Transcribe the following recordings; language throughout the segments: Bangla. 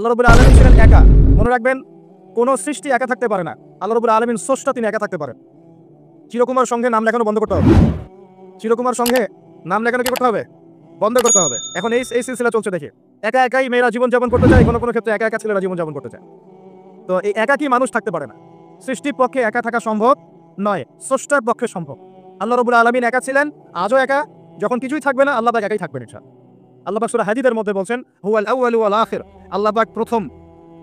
আল্লাহ রাব্বুল আলামিন ছিলেন একা। মনে রাখবেন, কোন সৃষ্টি একা থাকতে পারে না। আল্লাহ রাব্বুল আলামিন স্রষ্টা, তিনি একা থাকতে পারেন। চিরকুমার সঙ্গে নাম লেখানো বন্ধ করতে হবে। চিরকুমার সঙ্গে নাম লেখানো কি করতে হবে? বন্ধ করতে হবে। এখন এই সিলসিলা চলছে দেখি। একা একাই মেয়েরা জীবনযাপন করতে চায়, কোনো ক্ষেত্রে একা একা ছেলেরা জীবনযাপন করতে চায়। তো এই একাকী মানুষ থাকতে পারে না। সৃষ্টির পক্ষে একা থাকা সম্ভব নয়, স্রষ্টার পক্ষে সম্ভব। আল্লাহ রাব্বুল আলামিন একা ছিলেন, আজও একা। যখন কিছুই থাকবে না, আল্লাহ পাক একাই থাকবেন ইনশাআল্লাহ। আল্লাহ পাক সূরা হাদীদের মধ্যে বলছেন, হুয়াল আউয়ালু ওয়াল আখির, আল্লাহ পাক প্রথম,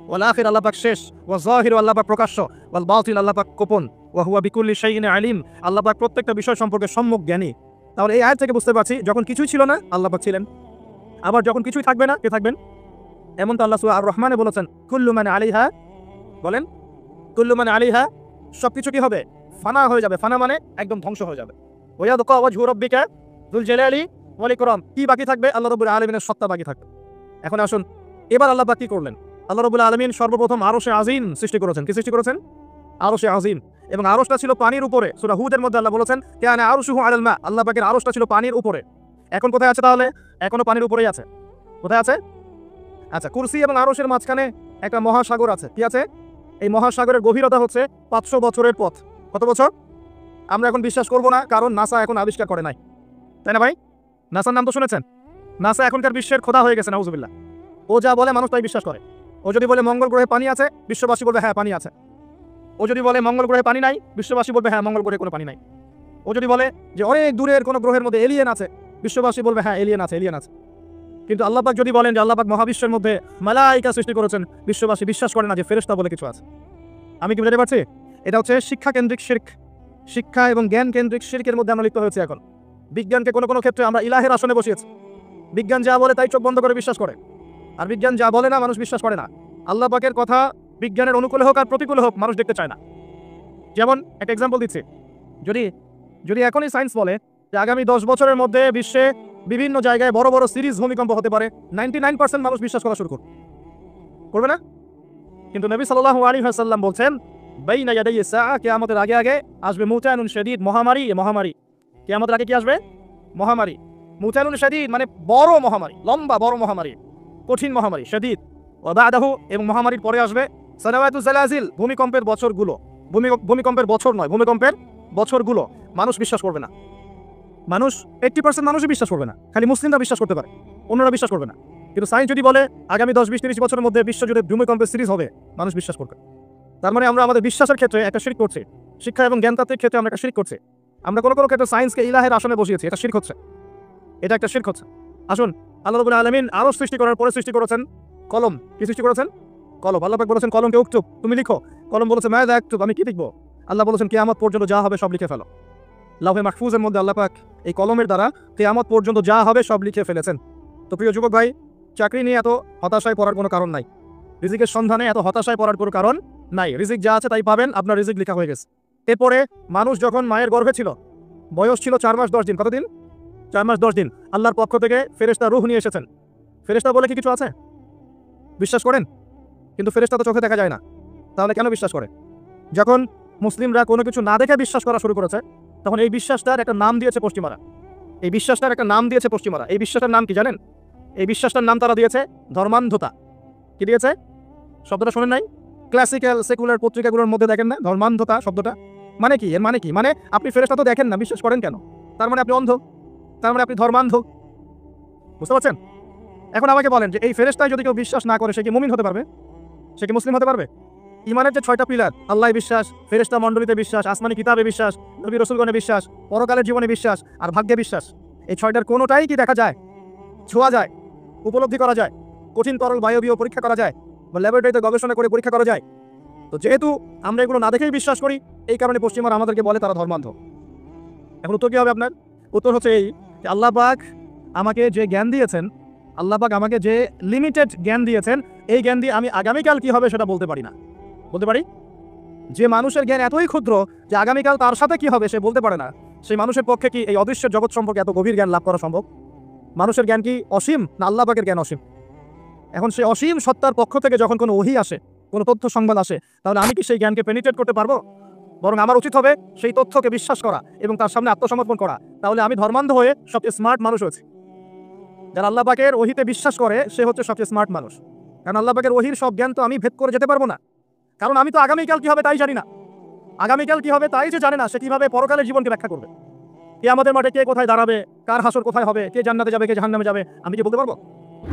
ওয়াল আখির আল্লাহ পাক শেষ, ওয়া যাহির আল্লাহ পাক প্রকাশ্য, ওয়াল বাতিন আল্লাহ পাক গোপন, ওয়া হুয়া বিকুল্লি শাইইন আলিম, আল্লাহ পাক প্রত্যেকটা বিষয় সম্পর্কে সম্যক জ্ঞানী। তাহলে এই আয়াত থেকে বুঝতে পারছি, যখন কিছুই ছিল না আল্লাহ পাক ছিলেন, আবার যখন কিছুই থাকবে না কে থাকবেন? এমন তো আল্লাহ সূরা আর রহমানে বলেছেন, কুল্লু মান আলাইহা, বলেন কুল্লু মান আলাইহা, সবকিছু কি হবে? ফানা হয়ে যাবে। ফানা মানে একদম ধ্বংস হয়ে যাবে। ওয়া ইয়াবকা ওয়াজহু রাব্বিকা যুল জালালি ওয়াল ইকরাম, কি বাকি থাকবে? আল্লাহ রাব্বুল আলামিনের সত্তা বাকি থাকবে। এখন আসুন, এবার আল্লাহ পাক কি করলেন? আল্লাহ রাব্বুল আলামিন সর্বপ্রথম আরশে আজিম সৃষ্টি করেছেন। কি সৃষ্টি করেছেন? আরশে আজিম। এবং আরশটা ছিল পানির উপরে। সূরা হুদের মধ্যে আল্লাহ বলেছেন, কানা আরশুহু আলাল মা, আল্লাহ পাকের আরশটা ছিল পানির উপরে। এখন কোথায় আছে তাহলে? এখনো পানির উপরেই আছে। কোথায় আছে? আচ্ছা, কুরসি এবং আরশের মাঝখানে একটা মহাসাগর আছে। কি আছে? এই মহাসাগরের গভীরতা হচ্ছে 500 বছরের পথ। কত বছর? আমরা এখন বিশ্বাস করব না, কারণ নাসা এখন আবিষ্কার করে নাই, তাই না ভাই? নাসার নাম তো শুনেছেন। নাসা এখনকার বিশ্বের খোদা হয়ে গেছে, নাউজুবিল্লাহ। ও যা বলে মানুষ তাই বিশ্বাস করে। ও যদি বলে মঙ্গল গ্রহে পানি আছে, বিশ্ববাসী বলবে হ্যাঁ পানি আছে। ও যদি বলে মঙ্গল গ্রহে পানি নাই, বিশ্ববাসী বলবে হ্যাঁ মঙ্গল গ্রহে কোনো পানি নাই। ও যদি বলে যে অনেক দূরের কোনো গ্রহের মধ্যে এলিয়েন আছে, বিশ্ববাসী বলবে হ্যাঁ এলিয়েন আছে, এলিয়েন আছে। কিন্তু আল্লাহ পাক যদি বলেন যে আল্লাহ পাক মহাবিশ্বের মধ্যে মালাইকা সৃষ্টি করেছেন, বিশ্ববাসী বিশ্বাস করে না যে ফেরেশতা বলে কিছু আছে। আমি কি বুঝাতে পারছি? এটা হচ্ছে শিক্ষা কেন্দ্রিক শিরক। শিক্ষা এবং জ্ঞান কেন্দ্রিক শিরকের মধ্যে আমরা লিপ্ত হয়েছি এখন। বিজ্ঞানকে কোনো কোনো ক্ষেত্রে আমরা ইলাহের আসনে বসিয়েছি। বিজ্ঞান যা বলে তাই চোখ বন্ধ করে বিশ্বাস করে, আর বিজ্ঞান যা বলে না মানুষ বিশ্বাস করে না। আল্লাহ পাকের কথা বিজ্ঞানের অনুকূলে হোক আর প্রতিকূলে হোক, মানুষ দেখতে চায় না। যেমন একটা এক্সাম্পল দিচ্ছি, যদি যদি এখনই সায়েন্স বলে যে আগামী 10 বছরের মধ্যে বিশ্বে বিভিন্ন জায়গায় বড় বড় সিরিজ ভূমিকম্প হতে পারে, 99% মানুষ বিশ্বাস করা শুরু করবে না? কিন্তু নবী সাল্লাল্লাহু আলাইহি ওয়াসাল্লাম বলছেন, বাইনা ইয়াদাই সাআ, কিয়ামতের আগে আগে আসবে মুতানুন শাদীদ, মহামারী। মহামারী কিয়ামতের আগে কি আসবে? মহামারী। মুতানুন শাদীদ মানে বড় মহামারী, লম্বা বড় মহামারী, কঠিন মহামারী, শাদীদ। ওয়া বা'দাহু, এবং মহামারীর পরে আসবে সানাওয়াতু জালাজিল, ভূমিকম্পের বছরগুলো। ভূমিকম্পের বছর নয়, ভূমিকম্পের বছরগুলো। মানুষ বিশ্বাস করবে না। মানুষ 80% মানুষই বিশ্বাস করবে না, খালি মুসলিমরা বিশ্বাস করতে পারে, অন্যরা বিশ্বাস করবে না। কিন্তু সায়েন্স যদি বলে আগামী 10, 20, 30 বছরের মধ্যে বিশ্বজুড়ে ভূমিকম্পের সিরিজ হবে, মানুষ বিশ্বাস করবে। তার মানে আমরা আমাদের বিশ্বাসের ক্ষেত্রে একটা শিরক করছি। শিক্ষা এবং জ্ঞানতাত্ত্বিক ক্ষেত্রে আমরা একটা শিরক করছি। আমরা কোনো কোনো ক্ষেত্রে সায়েন্সকে ইলাহের আসনে বসিয়েছি, এটা শিরক হচ্ছে। এটা একটা শিরক হচ্ছে। আসুন, আল্লাহ রাব্বুল আলামিন আরশ সৃষ্টি করার পরে সৃষ্টি করেছেন কলম। কি সৃষ্টি করেছেন? কলম। আল্লাহ পাক বলেছেন কলমকে উকতুব, তুমি লিখো। কলম বলেছে মাযা আকতুব, আমি কি লিখবো? আল্লাহ বলেছেন কিয়ামত পর্যন্ত যা হবে সব লিখে ফেলো। লাউহে মাহফুজের মধ্যে আল্লাহ পাক এই কলমের দ্বারা কিয়ামত পর্যন্ত যা হবে সব লিখে ফেলেছেন। তো প্রিয় যুবক ভাই, চাকরি নিয়ে এত হতাশায় পড়ার কোনো কারণ নাই। রিজিকের সন্ধানে এত হতাশায় পড়ার কোনো কারণ নাই। রিজিক যা আছে তাই পাবেন, আপনার রিজিক লেখা হয়ে গেছে। এরপরে মানুষ যখন মায়ের গর্ভে ছিল, বয়স ছিল 4 মাস 10 দিন। কতদিন? 4 মাস 10 দিন। আল্লাহর পক্ষ থেকে ফেরেশতা রূহ নিয়ে এসেছেন। ফেরেশতা বলে কি কিছু আছে? বিশ্বাস করেন? কিন্তু ফেরেশতা তো চোখে দেখা যায় না, তাহলে কেন বিশ্বাস করে? যখন মুসলিমরা কোনো কিছু না দেখে বিশ্বাস করা শুরু করেছে, তখন এই বিশ্বাসটার একটা নাম দিয়েছে পশ্চিমারা। এই বিশ্বাসটার একটা নাম দিয়েছে পশ্চিমারা। এই বিশ্বাসটার নাম কি জানেন? এই বিশ্বাসটার নাম তারা দিয়েছে ধর্মান্ধতা। কি দিয়েছে? শব্দটা শোনেন নাই? ক্লাসিক্যাল সেকুলার পত্রিকাগুলোর মধ্যে দেখেন না ধর্মান্ধতা শব্দটা? মানে কি? এর মানে কি? মানে আপনি ফেরেশতা তো দেখেন না, বিশ্বাস করেন কেন? তার মানে আপনি অন্ধ, তার মানে আপনি ধর্মান্ধ। বুঝতে পারছেন? এখন আমাকে বলেন যে এই ফেরেশতায় যদি কেউ বিশ্বাস না করে, সে কি মুমিন হতে পারবে? সে কি মুসলিম হতে পারবে? ইমানের যে 6টা পিলার, আল্লাহ বিশ্বাস, ফেরেশতা মণ্ডলীতে বিশ্বাস, আসমানি কিতাবে বিশ্বাস, নবী রাসূলগণে বিশ্বাস, পরকালের জীবনে বিশ্বাস, আর ভাগ্যে বিশ্বাস, এই 6টার কোনোটাই কি দেখা যায়, ছোঁয়া যায়, উপলব্ধি করা যায়, কঠিন তরল বায়বীয় পরীক্ষা করা যায়, বা ল্যাবরেটরিতে গবেষণা করে পরীক্ষা করা যায়? তো যেহেতু আমরা এগুলো না দেখেই বিশ্বাস করি, এই কারণে পশ্চিমারা আমাদেরকে বলে তারা ধর্মান্ধ। এখন উত্তর কি হবে আপনার? উত্তর হচ্ছে এই যে আল্লাহ পাক আমাকে যে জ্ঞান দিয়েছেন, আল্লাহ পাক আমাকে যে লিমিটেড জ্ঞান দিয়েছেন, এই জ্ঞান দিয়ে আমি আগামীকাল কি হবে সেটা বলতে পারি না। বলতে পারি? যে মানুষের জ্ঞান এতই ক্ষুদ্র যে আগামীকাল তার সাথে কি হবে সে বলতে পারে না, সেই মানুষের পক্ষে কি এই অদৃশ্য জগৎ সম্পর্কে এত গভীর জ্ঞান লাভ করা সম্ভব? মানুষের জ্ঞান কি অসীম, না আল্লাহ পাকের জ্ঞান অসীম? এখন সেই অসীম সত্তার পক্ষ থেকে যখন কোনো ওহী আসে, কোনো তথ্য সংবাদ আসে, তাহলে আমি কি সেই জ্ঞানকে পেনিট্রেট করতে পারবো? বরং আমার উচিত হবে সেই তথ্যকে বিশ্বাস করা এবং তার সামনে আত্মসমর্পণ করা। তাহলে আমি ধর্মান্ধ হয়ে সবচেয়ে স্মার্ট মানুষ হয়েছি। যারা আল্লাহ পাকের ওহীতে বিশ্বাস করে সে হচ্ছে সবচেয়ে স্মার্ট মানুষ। কারণ আল্লাহ পাকের ওহীর সব জ্ঞান তো আমি ভেদ করে যেতে পারবো না, কারণ আমি তো আগামীকাল কি হবে তাই জানি না। আগামীকাল কি হবে তাই যে জানে না, সে কিভাবে পরকালের জীবনকে ব্যাখ্যা করবে? কিয়ামতের মাঠে কে কোথায় দাঁড়াবে, কার হাসর কোথায় হবে, কে জান্নাতে যাবে কে জাহান্নামে যাবে, আমি কি বলতে পারবো?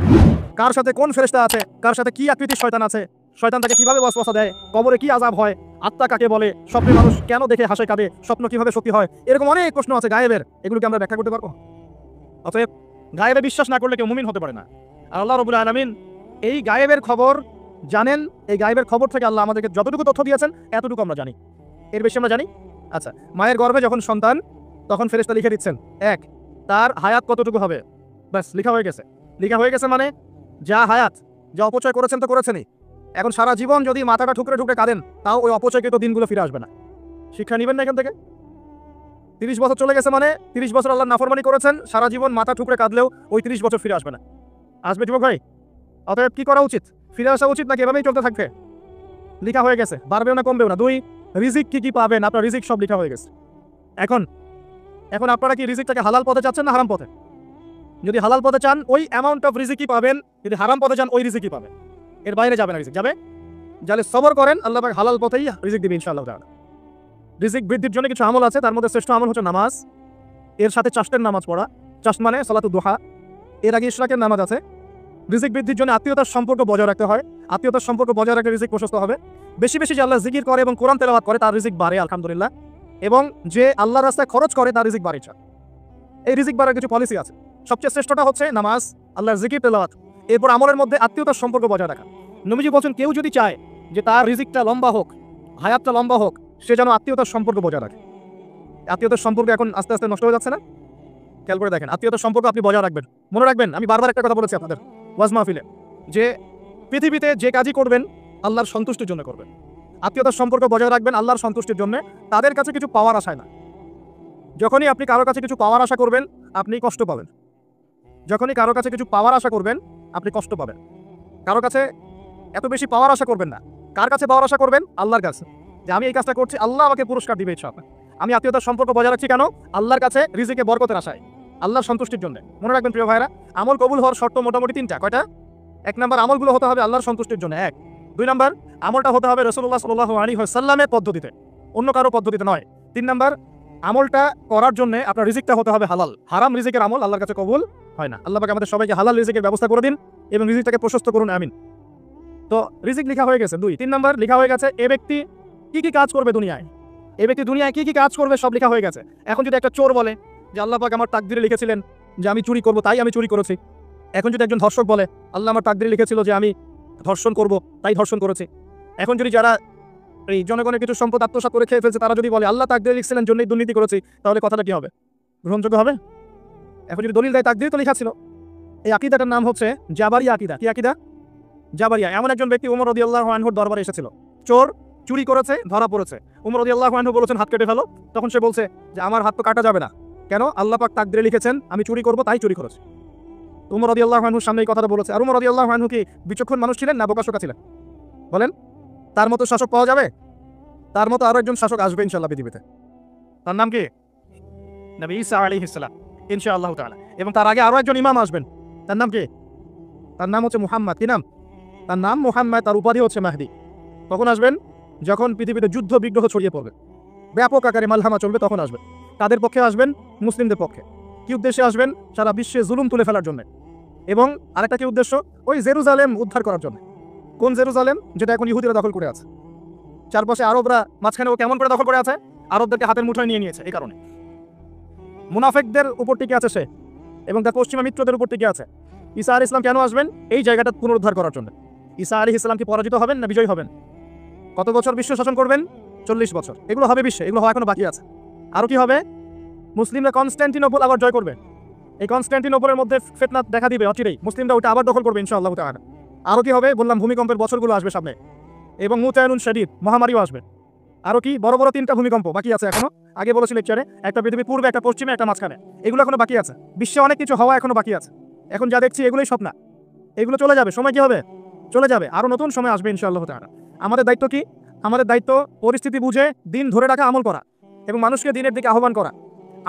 কার সাথে কোন ফেরেশতা আছে, কার সাথে কি আকৃতির শয়তান আছে, শয়তান তাকে কিভাবে ওয়াসওয়াসা দেয়, কবরে কি আযাব হয়, আত্মা কাকে বলে, স্বপ্নে মানুষ কেন দেখে হাসে কাঁদে, স্বপ্ন কিভাবে সত্যি হয়, এরকম অনেক প্রশ্ন আছে গায়েবের, এগুলোকে আমরা ব্যাখ্যা করতে পারবো? অতএব গায়েবে বিশ্বাস না করলে কেউ মুমিন হতে পারে না। আর আল্লাহ রাব্বুল আলামিন এই গায়েবের খবর জানেন, এই গায়েবের খবর থেকে আল্লাহ আমাদেরকে যতটুকু তথ্য দিয়েছেন এতটুকু আমরা জানি, এর বেশি আমরা জানি। আচ্ছা, মায়ের গর্ভে যখন সন্তান, তখন ফেরেশতা লিখে দিচ্ছেন এক, তার হায়াত কতটুকু হবে, ব্যাস লিখা হয়ে গেছে। লিখা হয়ে গেছে মানে যা হায়াত, যা অপচয় করেছেন তো করেছেনই, এখন সারা জীবন যদি মাথাটা ঠুকরে ঠুকরে কাঁদেন তাও ওই অপচয়কৃত দিনগুলো ফিরে আসবে না। শিক্ষা নেবেন না এখান থেকে? 30 বছর চলে গেছে মানে 30 বছর আল্লাহর নাফরমানি করেছেন, সারা জীবন মাথা ঠুকরে কাঁদলেও ওই 30 বছর ফিরে আসবে না। আসবে যুবক ভাই? অতএব কি করা উচিত? ফিরে আসা উচিত নাকি এভাবেই চলতে থাকবে? লিখা হয়ে গেছে, বাড়বেও না কমবেও না। দুই, রিজিক কি কি পাবেন, আপনার রিজিক সব লিখা হয়ে গেছে। এখন এখন আপনারা কি রিজিকটাকে হালাল পথে চাচ্ছেন না হারাম পথে? যদি হালাল পথে চান ওই অ্যামাউন্ট অফ রিজিকই পাবেন, যদি হারাম পথে চান ওই রিজিকই পাবেন, এর বাইরে যাবে না রিজিক। যাবে যাহলে সবর করেন, আল্লাহ পাক হালাল পথেই রিজিক দিবে ইনশাআল্লাহ তাআলা। রিজিক বৃদ্ধির জন্য কিছু আমল আছে, তার মধ্যে শ্রেষ্ঠ আমল হচ্ছে নামাজ, এর সাথে চাষতের নামাজ পড়া। চাষ মানে সালাতুদ দুহা, এর আগে ইশরাকের নামাজ আছে। রিজিক বৃদ্ধির জন্য আত্মীয়তার সম্পর্ক বজায় রাখতে হয়, আত্মীয়তার সম্পর্ক বজায় রাখলে রিজিক প্রশস্ত হবে। বেশি বেশি যে আল্লাহ জিকির করে এবং কোরআন তেলাওয়াত করে তার রিজিক বাড়ে আলহামদুলিল্লাহ, এবং যে আল্লাহর রাস্তায় খরচ করে তার রিজিক বাড়ে। এই রিজিক বাড়ার কিছু পলিসি আছে, সবচেয়ে শ্রেষ্ঠটা হচ্ছে নামাজ, আল্লাহর জিকির তেলাওয়াত, এরপর আমলের মধ্যে আত্মীয়তার সম্পর্ক বজায় রাখা। নবীজি বলছেন কেউ যদি চায় যে তার রিজিকটা লম্বা হোক, হায়াতটা লম্বা হোক, সে যেন আত্মীয়তার সম্পর্ক বজায় রাখে। আত্মীয়তার সম্পর্ক এখন আস্তে আস্তে নষ্ট হয়ে যাচ্ছে না? খেয়াল করে দেখেন, আত্মীয়তার সম্পর্ক আপনি বজায় রাখবেন। মনে রাখবেন, আমি বারবার একটা কথা বলেছি আপনাদের ওয়াজ মাহফিলে, যে পৃথিবীতে যে কাজই করবেন আল্লাহর সন্তুষ্টির জন্য করবেন। আত্মীয়তার সম্পর্ক বজায় রাখবেন আল্লাহর সন্তুষ্টির জন্য, তাদের কাছে কিছু পাওয়ার আশায় না। যখনই আপনি কারোর কাছে কিছু পাওয়ার আশা করবেন আপনি কষ্ট পাবেন। যখনই কারোর কাছে কিছু পাওয়ার আশা করবেন আপনি কষ্ট পাবেন। কারোর কাছে এত বেশি পাওয়ার আশা করবেন না। কার কাছে পাওয়ার আশা করবেন? আল্লাহর কাছে, যে আমি এই কাজটা করছি আল্লাহ আমাকে পুরস্কার দিবে ইনশাআল্লাহ। আমি আত্মীয়তার সম্পর্ক বজায় রাখছি কেন? আল্লাহর কাছে রিজিকে বরকতের আশায়, আল্লাহর সন্তুষ্টির জন্য। মনে রাখবেন প্রিয় ভাইরা, আমল কবুল হওয়ার শর্ত মোটামুটি তিনটা। কয়টা? 1 নাম্বার, আমলগুলো হতে হবে আল্লাহর সন্তুষ্টির জন্য। 1 2 নাম্বার, আমলটা হতে হবে রাসূলুল্লাহ সাল্লাল্লাহু আলাইহি ওয়াসাল্লামের পদ্ধতিতে, অন্য কারো পদ্ধতিতে নয়। 3 নাম্বার, আমলটা করার জন্য আপনার রিজিকটা হতে হবে হালাল। হারাম রিজিকের আমল আল্লাহর কাছে কবুল হয় না। আল্লাহ পাক আমাদের সবাইকে হালাল রিজিকের ব্যবস্থা করে দিন এবং রিজিকটাকে প্রশস্ত করুন, আমিন। তো রিজিক লিখা হয়ে গেছে। 2 3 নাম্বার লিখা হয়ে গেছে এ ব্যক্তি কি কি কাজ করবে দুনিয়ায়, এই ব্যক্তি দুনিয়ায় কি কি কাজ করবে সব লেখা হয়ে গেছে। এখন যদি একটা চোর বলে যে আল্লাহ পাক আমার তাকদিরে লিখেছিলেন যে আমি চুরি করব তাই আমি চুরি করেছি, এখন যদি একজন ধর্ষক বলে আল্লাহ আমার তাকদিরে লিখেছিল যে আমি ধর্ষণ করব তাই ধর্ষণ করেছি, এখন যদি যারা এই জনগণের কিছু সম্পদ আত্মসাৎ করে খেয়ে ফেলছে তারা যদি বলে আল্লাহ তাকদিরে লিখছিলেন জন্যই দুর্নীতি করেছি, তাহলে কথাটা কি হবে? গ্রহণযোগ্য হবে? এখন যদি দলিল দেয় তাকদিরে তো লেখা ছিল। এই আকীদাটার নাম হচ্ছে জাবারিয়া আকীদা। কি আকীদা? জাবারিয়া। এমন একজন ব্যক্তি ওমর রাদিয়াল্লাহু আনহুর দরবারে এসেছিল, চোর চুরি করেছে, ধরা পড়েছে। ওমর রাদিয়াল্লাহু আনহু বলেছেন হাত কেটে ফেলো। তখন সে বলছে যে আমার হাত তো কাটা যাবে না, কেন? আল্লাহ পাক তাকদিরে লিখেছেন আমি চুরি করব তাই চুরি করেছি। ওমর রাদিয়াল্লাহু আনহুর সামনে এই কথাটা বলেছে। আর ওমর রাদিয়াল্লাহু আনহু কি বিচক্ষণ মানুষ ছিলেন না বোকাশোকা ছিলেন? বলেন, তার মতো শাসক পাওয়া যাবে? তার মতো আরো একজন শাসক আসবে ইনশাআল্লাহ পৃথিবীতে। তার নাম কি? নবী ঈসা আলাইহিস সালাম ইনশাআল্লাহ তাআলা। এবং তার আগে আরো একজন ইমাম আসবেন, তার নাম কি? তার নাম হচ্ছে মুহাম্মদ। কি নাম? তার নাম মুহাম্মদ, তার উপাধি হচ্ছে মাহদি। কখন আসবেন? যখন পৃথিবীতে যুদ্ধ বিগ্রহ ছড়িয়ে পড়বে, ব্যাপক আকারে মালহামা চলবে, তখন আসবেন। তাদের পক্ষে আসবেন? মুসলিমদের পক্ষে। কি উদ্দেশ্যে আসবেন? সারা বিশ্বে জুলুম তুলে ফেলার জন্য। এবং আরেকটা কি উদ্দেশ্য? ওই জেরুজালেম উদ্ধার করার জন্য। কোন জেরুজালেম? যেটা এখন ইহুদিরা দখল করে আছে। চারপাশে আরবরা, মাঝখানে ও কেমন করে দখল করে আছে? আরবদেরকে হাতের মুঠোয় নিয়ে নিয়েছে। এই কারণে মুনাফিকদের উপর টিকে আছে সে, এবং তার পশ্চিমা মিত্রদের উপর টিকে আছে। ঈসা আলাইহিস সালাম কেন আসবেন? এই জায়গাটা পুনরুদ্ধার করার জন্য। ঈসা আলাইহিস সালাম কি পরাজিত হবেন না বিজয়ী হবেন? কত বছর বিশ্ব শাসন করবেন? 40 বছর। এগুলো হবে বিশ্বে, এগুলো হওয়া এখনো বাকি আছে। আরো কি হবে? মুসলিমরা কনস্ট্যান্টিনোপল আবার জয় করবে। এই কনস্ট্যান্টিনোপলের মধ্যে ফিতনা দেখা দিবে অচিরেই, মুসলিমরা ওটা আবার দখল করবে ইনশাআল্লাহ তাআলা। আরো কি হবে? বললাম ভূমিকম্পের বছরগুলো আসবে সামনে, এবং মুতায়ানুন শাদীদ, মহামারীও আসবে। আরো কি? বড় বড় 3টা ভূমিকম্প বাকি আছে এখনো। আগে বলেছি লেকচারে, একটা পৃথিবীর পূর্বে, একটা পশ্চিমে, একটা মাঝখানে। এগুলো এখনো বাকি আছে। বিশ্বে অনেক কিছু হওয়া এখনো বাকি আছে। এখন যা দেখছি এগুলোই স্বপ্ন, এগুলো চলে যাবে। সময় কি হবে? চলে যাবে। আরো নতুন সময় আসবে ইনশাআল্লাহ তাআলা। আমাদের দায়িত্ব কি? আমাদের দায়িত্ব পরিস্থিতি বুঝে দিন ধরে রাখা, আমল করা এবং মানুষকে দিনের দিকে আহ্বান করা।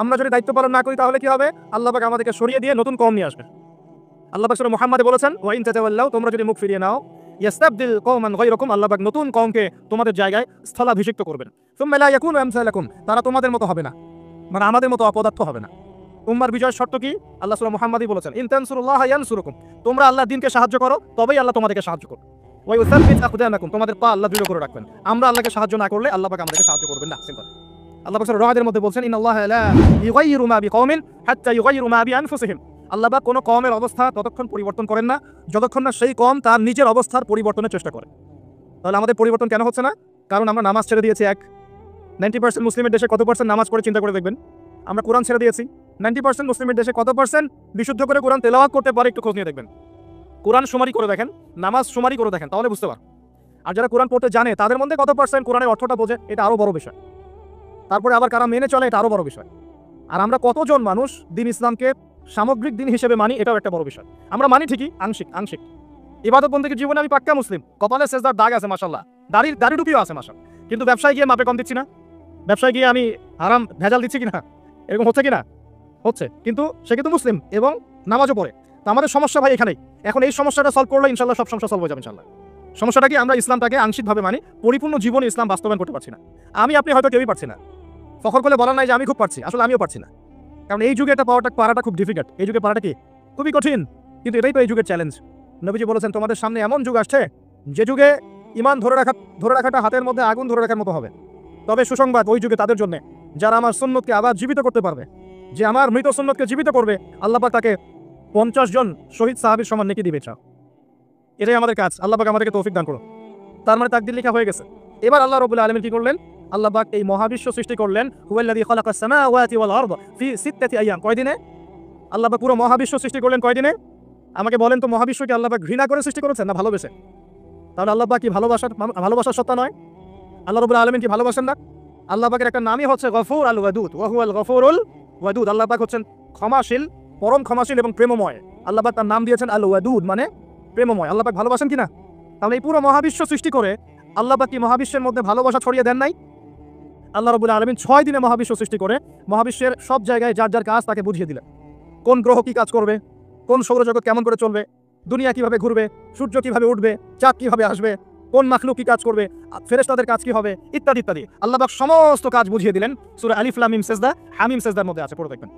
আমরা যদি দায়িত্ব পালন না করি তাহলে কি হবে? আল্লাহ পাক আমাদেরকে সরিয়ে দিয়ে নতুন কওম নিয়ে আসবে। আল্লাহ পাক সূরা মুহাম্মাদে বলেছেন ওয়া ইন তাতাওয়াল্লাউ, তোমরা যদি মুখ ফিরিয়ে নাও ইয়াস্তাবদিল কওমান গায়রাকুম, আল্লাহ পাক নতুন কওমকে তোমাদের জায়গায় স্থলাভিষিক্ত করবেন। সুম্মা লা ইয়াকুনু আমসালাকুম, তারা তোমাদের মতো হবে না, মানে আমাদের মতো অপদার্থ হবে না। উম্মার বিজয়ের শর্ত কি? আল্লাহ সূরা মুহাম্মাদই বলেছেন, ইন তানসুরুল্লাহ ইয়ানসুরুকুম, তোমরা আল্লাহর দ্বীনকে সাহায্য করো তবেই আল্লাহ তোমাদেরকে সাহায্য করবে। ওয়া ইউসাব্বিত আকদামাকুম, তোমাদের পা আল্লাহ দৃঢ় করে রাখবেন। আমরা আল্লাহকে সাহায্য না করলে আল্লাহ পাক আমাদেরকে সাহায্য করবেন না। সিম্পল। আল্লাহ পাক সূরা রাদের মধ্যে বলছেন, ইন্নাল্লাহা লা ইউগাইয়িরু মা বিকওমিন হাত্তা ইউগাইয়িরু মা বিআনফুসিহিম, আল্লাহ পাক কোনো কওমের অবস্থা ততক্ষণ পরিবর্তন করেন না যতক্ষণ না সেই কওম তার নিজের অবস্থার পরিবর্তনের চেষ্টা করে। তাহলে আমাদের পরিবর্তন কেন হচ্ছে না? কারণ আমরা নামাজ ছেড়ে দিয়েছি। 90% মুসলিমের দেশে কত পার্সেন্ট নামাজ পড়ে চিন্তা করে দেখবেন। আমরা কোরআন ছেড়ে দিয়েছি। 90% মুসলিমের দেশে কত পার্সেন্ট বিশুদ্ধ করে কোরআন তেলাওয়াত করতে পারে? একটু খোঁজ নিয়ে দেখবেন। কোরআন শুমারি করে দেখেন, নামাজ শুমারি করে দেখেন, তাহলে বুঝতে পারবেন। আর যারা কোরআন পড়তে জানে তাদের মধ্যে কত পার্সেন্ট কোরআনের অর্থটা বোঝে? এটা আরও বড় বিষয়। তারপরে আবার কারা মেনে চলে? এটা আরও বড় বিষয়। আর আমরা কতজন মানুষ দিন ইসলামকে সামগ্রিক দিন হিসেবে মানি? এটাও একটা বড় বিষয়। আমরা মানি ঠিকই, আংশিক। ইবাদত বন্দেগীর জীবনে আমি পাক্কা মুসলিম, কপালে সেজদার দাগ আছে মাশাআল্লাহ, দাড়ি টুপিও আছে মাশাআল্লাহ, কিন্তু ব্যবসায় গিয়ে মাপে কম দিচ্ছি না, ব্যবসায় গিয়ে আমি হারাম ভেজাল দিচ্ছি কিনা, এরকম হচ্ছে কিনা? হচ্ছে। কিন্তু সে কিন্তু মুসলিম এবং নামাজও পড়ে। তো আমাদের সমস্যা ভাই এখানেই। এখন এই সমস্যাটা সলভ করলে ইনশাল্লাহ সব সমস্যা সলভ হয়ে যাবে ইনশাল্লাহ। সমস্যাটা কি? আমরা ইসলামটাকে আংশিকভাবে মানি, পরিপূর্ণ জীবনে ইসলাম বাস্তবায়ন করতে পারছি না। আপনি হয়তো কেউই পারছি না। ফখর করলে বলার নাই যে আমি খুব পারছি, আসলে আমিও পারছি না। কারণ এই যুগে এটা পারাটা খুব ডিফিকাল্ট। এই যুগে পারাটা কি খুবই কঠিন, কিন্তু এটাই তো এই যুগের চ্যালেঞ্জ। নবীজি বলেছেন, তোমাদের সামনে এমন যুগ আসছে যে যুগে ঈমান ধরে রাখাটা হাতের মধ্যে আগুন ধরে রাখার মতো হবে। তবে সুসংবাদ ওই যুগে তাদের জন্য যারা আমার সুন্নতকে আবার জীবিত করতে পারবে, যে আমার মৃত সুন্নতকে জীবিত করবে, আল্লাহ পাক তাকে 50 জন শহীদ সাহাবীর সমান নেকি দিবে। এটাই আমাদের কাজ। আল্লাহ পাক আমাদেরকে তৌফিক দান করুন। তার মানে তাকদীর লেখা হয়ে গেছে। এবার আল্লাহ রাব্বুল আলামিন কি করলেন? আল্লাহ পাক এই মহাবিশ্ব সৃষ্টি করলেন। হুয়াল্লাযী খালাকাস সামাওয়াতি ওয়াল আরদ ফি সিত্তাতি আইয়াম, কয় দিনে? আল্লাহ পাক পুরো মহাবিশ্ব সৃষ্টি করলেন কয় দিনে? আমাকে বলেন তো, মহাবিশ্বকে আল্লাহ পাক ঘৃণা করে সৃষ্টি করেছেন না ভালোবেসে? তাহলে আল্লাহ পাক কি ভালোবাসার সত্তা নয়? আল্লাহ রাব্বুল আলামিন কি ভালোবাসেন না? আল্লাহ পাকের একটা নামই হচ্ছে গফুর আল ওয়াদুদ, ওয়া হুয়াল গফুরুল ওয়াদুদ। আল্লাহ পাক হচ্ছেন ক্ষমাশীল, পরম ক্ষমাশীল এবং প্রেমময়। আল্লাহ পাক তার নাম দিয়েছেন আল ওয়াদুদ, মানে প্রেমময়। আল্লাহ পাক ভালোবাসেন কিনা? তাহলে এই পুরো মহাবিশ্ব সৃষ্টি করে আল্লাহ পাক কি মহাবিশ্বের মধ্যে ভালোবাসা ছড়িয়ে দেন নাই? আল্লাহ রাব্বুল আলামিন 6 দিনে মহাবিশ্ব সৃষ্টি করে মহাবিশ্বের সব জায়গায় যার যার কাজ তাকে বুঝিয়ে দিলেন। কোন গ্রহ কি কাজ করবে, কোন সৌরজগৎ কেমন করে চলবে, দুনিয়া কিভাবে ঘুরবে, সূর্য কিভাবে উঠবে, চাঁদ কিভাবে আসবে, কোন মাখলুক কি কাজ করবে, ফেরেশতাদের কাজ কি হবে, ইত্যাদি ইত্যাদি। আল্লাহ পাক সমস্ত কাজ বুঝিয়ে দিলেন। সূরা আলিফ লাম মিম সেজদা, হামিম সেজদার মধ্যে আছে, পড়ে দেখবেন।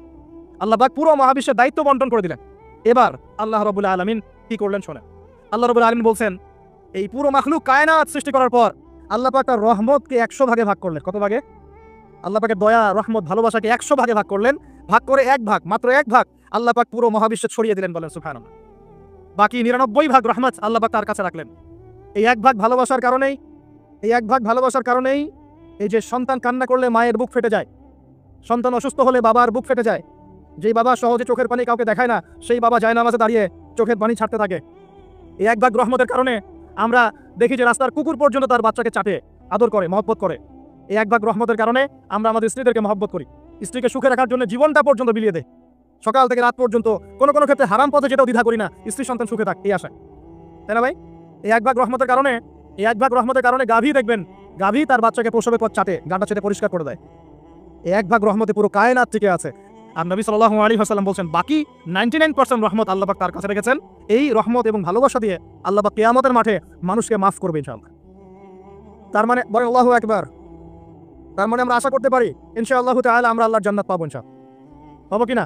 আল্লাহ পাক পুরো মহাবিশ্বের দায়িত্ব বন্টন করে দিলেন। এবার আল্লাহ রাব্বুল আলামিন কি করলেন শোনেন। আল্লাহ রাব্বুল আলামিন বলছেন, এই পুরো মাখলুক কায়নাত সৃষ্টি করার পর আল্লাহ পাক তার রহমতকে 100 ভাগে ভাগ করলেন। কত ভাগে? আল্লাহ পাকের দয়া, রহমত, ভালোবাসাকে 100 ভাগে ভাগ করলেন। ভাগ করে মাত্র এক ভাগ আল্লাহ পাক পুরো মহাবিশ্বে ছড়িয়ে দিলেন, বলেন সুবহানাল্লাহ। বাকি 99 ভাগ রহমত আল্লাহ পাক তার কাছে রাখলেন। এই এক ভাগ ভালোবাসার কারণেই এই যে সন্তান কান্না করলে মায়ের বুক ফেটে যায়, সন্তান অসুস্থ হলে বাবার বুক ফেটে যায়, যেই বাবা সহজে চোখের পানি কাউকে দেখায় না, সেই বাবা জায়নামাজে দাঁড়িয়ে চোখের পানি ছাড়তে থাকে। এই এক ভাগ রহমতের কারণে আমরা দেখি যে রাস্তার কুকুর পর্যন্ত তার বাচ্চাকে চাটে, আদর করে, মহব্বত করে। এই এক ভাগ রহমতের কারণে আমরা আমাদের স্ত্রীদেরকে মহব্বত করি, স্ত্রীকে সুখে রাখার জন্য জীবনটা পর্যন্ত বিলিয়ে দেয়। সকাল থেকে রাত পর্যন্ত কোনো ক্ষেত্রে হারাম পথে যেটাও দ্বিধা করি না, স্ত্রী সন্তান সুখে থাক, এই আশায়, তাই না ভাই? এই এক ভাগ রহমতের কারণে গাভী দেখবেন, গাভী তার বাচ্চাকে প্রসবের পর চাটে, গাঁটা চেটে পরিষ্কার করে দেয়। এই এক ভাগ রহমতে পুরো কায়নাত টিকে আছে। আর নবী সাল্লাল্লাহু আলাইহি ওয়াসাল্লাম বলছেন, বাকি 99% রহমত আল্লাহ পাক তার কাছে রেখেছেন। এই রহমত এবং ভালোবাসা দিয়ে আল্লাহ পাক কিয়ামতের মাঠে মানুষকে মাফ করবে ইনশাআল্লাহ। তার মানে বলেন আল্লাহু আকবার। তার মানে আমরা আশা করতে পারি ইনশাআল্লাহু তাআলা আমরা আল্লাহর জান্নাত পাবো ইনশাআল্লাহ। পাবো কিনা?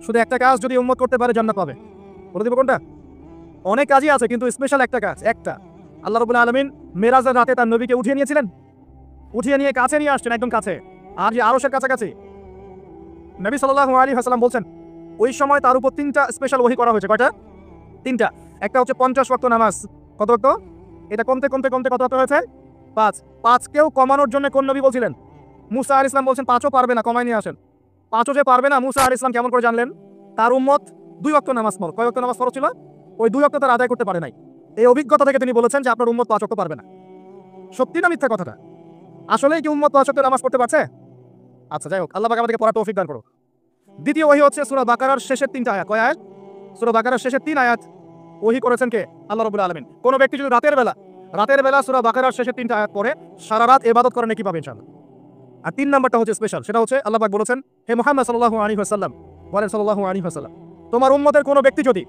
শুধু একটা কাজ যদি উম্মত করতে পারে জান্নাত পাবে। বলে দিব কোনটা? অনেক কাজই আছে, কিন্তু স্পেশাল একটা কাজ, একটা। আল্লাহ রাব্বুল আলামিন মেরাজের রাতে তার নবীকে উঠিয়ে নিয়ে কাছে নিয়ে আসছেন, একদম কাছে, আর যে আরশের কাছাকাছি। নবী সাল্লাল্লাহু আলাইহি ওয়াসাল্লাম বলছেন, ওই সময় তার উপর 3টা স্পেশাল ওহী করা হয়েছে। কয়টা? 3টা। একটা হচ্ছে 50 ওয়াক্ত নামাজ। কত ওয়াক্ত? এটা কমতে কত ওয়াক্ত হয়েছে? 5। 5কেও কমানোর জন্য কোন নবী বলছিলেন? মুসা আলাইহিস সালাম বলছেন 5ও পারবে না, কমাই নিয়ে আসেন। 5ও যে পারবে না, মুসা আলাইহিস সালাম কেমন করে জানলেন? তার উম্মত 2 ওয়াক্ত নামাজ পড়ে। কয় ওয়াক্ত নামাজ পড়া ছিল? ওই 2 ওয়াক্ত তার আদায় করতে পারে নাই। এই অভিজ্ঞতা থেকে তিনি বলেছেন যে আপনার উম্মত 5 ওয়াক্ত পারবে না। সত্যি না মিথ্যা কথাটা? আসলেই কি উম্মত 5 ওয়াক্ত নামাজ পড়তে পারছে? আচ্ছা, যাই হোক, আল্লাহ পাক আমাদেরকে পড়ার তৌফিক দান করুন। দ্বিতীয় ওহী হচ্ছে সূরা বাকারার শেষের 3টা আয়াত। কয় আয়াত? সূরা বাকারার শেষের 3 আয়াত ওহী করেছেন কে? আল্লাহ রাব্বুল আলামিন। কোন ব্যক্তি যদি রাতের বেলা সূরা বাকারার শেষের 3টা আয়াত পড়ে সারা রাত ইবাদত করে নেকি পাবে ইনশাআল্লাহ। আর 3 নাম্বারটা হচ্ছে স্পেশাল, সেটা হচ্ছে আল্লাহ পাক বলেছেন, হে মুহাম্মদ সাল্লাল্লাহু আলাইহি ওয়াসাল্লাম, বলেন সাল্লাল্লাহু আলাইহি ওয়াসাল্লাম, তোমার উম্মতের কোন ব্যক্তি যদি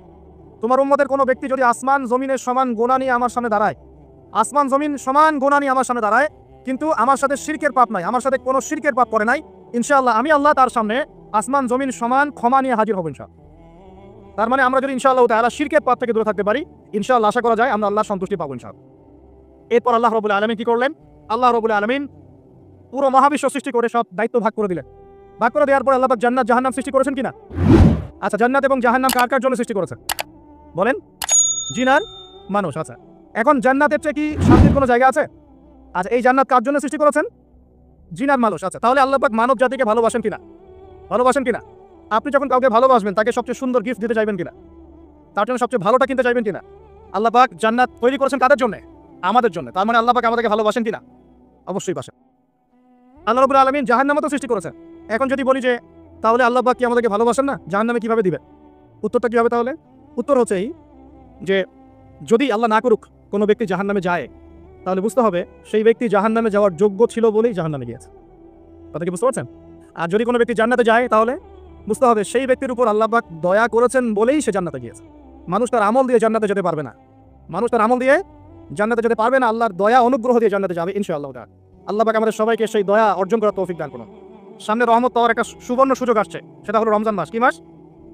তোমার উম্মতের কোনো ব্যক্তি যদি আসমান জমিনের সমান গোনা নিয়ে আমার সামনে দাঁড়ায়, আসমান জমিন সমান গোনা নিয়ে আমার সামনে দাঁড়ায়, কিন্তু আমার সাথে শিরকের পাপ নাই, আমার সাথে কোনো শিরকের পাপ করে নাই, ইনশাআল্লাহ আমি আল্লাহ তার সামনে আসমান জমিন সমান ক্ষমা নিয়ে হাজির হব ইনশাআল্লাহ। তার মানে আমরা যদি ইনশাআল্লাহ তাআলা শিরকের পাপ থেকে দূরে থাকতে পারি, ইনশাআল্লাহ আশা করা যায় আমরা আল্লাহর সন্তুষ্টি পাবো ইনশাআল্লাহ। এরপর আল্লাহ রাব্বুল আলামিন কি করলেন? আল্লাহ রাব্বুল আলামিন পুরো মহাবিশ্ব সৃষ্টি করে সব দায়িত্ব ভাগ করে দিলেন। ভাগ করে দেওয়ার পর আল্লাহ পাক জান্নাত জাহান্নাম সৃষ্টি করেছেন কিনা? আচ্ছা, জান্নাত এবং জাহান্নাম কার কার জন্য সৃষ্টি করেছেন বলেন? জিন আর মানুষ। আচ্ছা, এখন জান্নাতের চেয়ে কি শান্তির কোনো জায়গা আছে? আচ্ছা, এই জান্নাত কার জন্য সৃষ্টি করেছেন? জিন আর মানুষ। আচ্ছা, তাহলে আল্লাহ পাক মানব জাতিকে ভালোবাসেন কিনা? ভালোবাসেন কিনা? আপনি যখন কাউকে ভালোবাসবেন তাকে সবচেয়ে সুন্দর গিফট দিতে চাইবেন কিনা? তার জন্য সবচেয়ে ভালোটা কিনতে চাইবেন কিনা? আল্লাহ পাক জান্নাত তৈরি করেছেন কাদের জন্য? আমাদের জন্য। তার মানে আল্লাহ পাক আমাদেরকে ভালোবাসেন কিনা? অবশ্যই বাসেন। আল্লাহ রাব্বুল আলামিন জাহান্নামও তো সৃষ্টি করেছেন। এখন যদি বলি যে তাহলে আল্লাহ পাক কি আমাদেরকে ভালোবাসেন না, জাহান্নামে কিভাবে দিবেন? উত্তরটা কি হবে তাহলে? উত্তর হচ্ছে এই যে যদি আল্লাহ না করুক কোনো ব্যক্তি জাহান্নামে যায়, তাহলে বুঝতে হবে সেই ব্যক্তি জাহান্নামে যাওয়ার যোগ্য ছিল বলেই জাহান্নামে গিয়েছে। কথা কি বুঝতে পারছেন? আর যদি কোনো ব্যক্তি জান্নাতে যায়, তাহলে বুঝতে হবে সেই ব্যক্তির উপর আল্লাহ পাক দয়া করেছেন বলেই সে জান্নাতে গিয়েছে। মানুষ তার আমল দিয়ে জান্নাতে যেতে পারবে না, মানুষ তার আমল দিয়ে জান্নাতে যেতে পারবে না, আল্লাহর দয়া অনুগ্রহ দিয়ে জান্নাতে যাবে ইনশাআল্লাহ। আল্লাহ পাক আমাদের সবাইকে সেই দয়া অর্জন করার তৌফিক দান করুন। সামনে রহমত পাওয়ার একটা সুবর্ণ সুযোগ আসছে, সেটা হলো রমজান মাস। কি মাস?